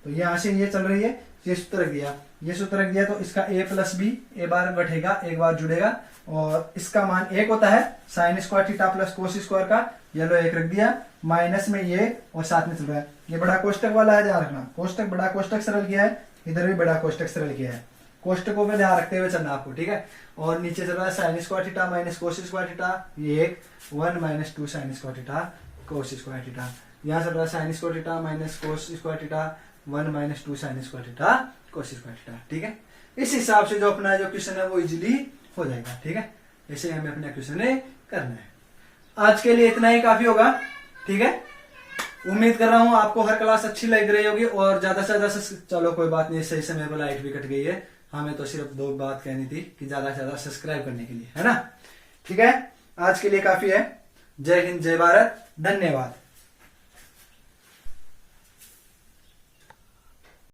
तो यहाँ से ये चल रही है, ये सूत्र रख दिया, ये सूत्र रख दिया, तो इसका a प्लस बी ए बार बैठेगा, एक बार जुड़ेगा, और इसका मान 1 होता है sine square theta plus cos square का, ये लो 1 रख दिया, माइनस में ये और साथ में चल रहा है, ये बड़ा कोष्टक वाला है, ध्यान रखना, कोष्टक बड़ा कोष्टक सरल किया है, इधर भी बड़ा कोष्टक सरल किया है, कोष्टकों में ध्यान रखते हुए चलना आपको, ठीक है। और नीचे चल रहा है sine square theta minus cos square theta, ये 1 minus 2 sine square theta cos square theta, यहाँ चल रहा है sine square theta minus cos square theta 1 minus 2 sine square theta cos square theta, ठीक है। इस हिसाब से जो अपना जो क्वेश्चन है वो इजीली हो जाएगा, ठीक है। ऐसे हमें अपना क्वेश्चन करना है। आज के लिए इतना ही काफी होगा, ठीक है। उम्मीद कर रहा हूं आपको हर क्लास अच्छी लग रही होगी, और ज्यादा से ज्यादा चलो कोई बात नहीं, सही समय पर लाइट भी कट गई है, हमें तो सिर्फ 2 बात कहनी थी कि ज्यादा से ज्यादा सब्सक्राइब करने के लिए, है ना। ठीक है, आज के लिए काफी है। जय हिंद, जय भारत, धन्यवाद।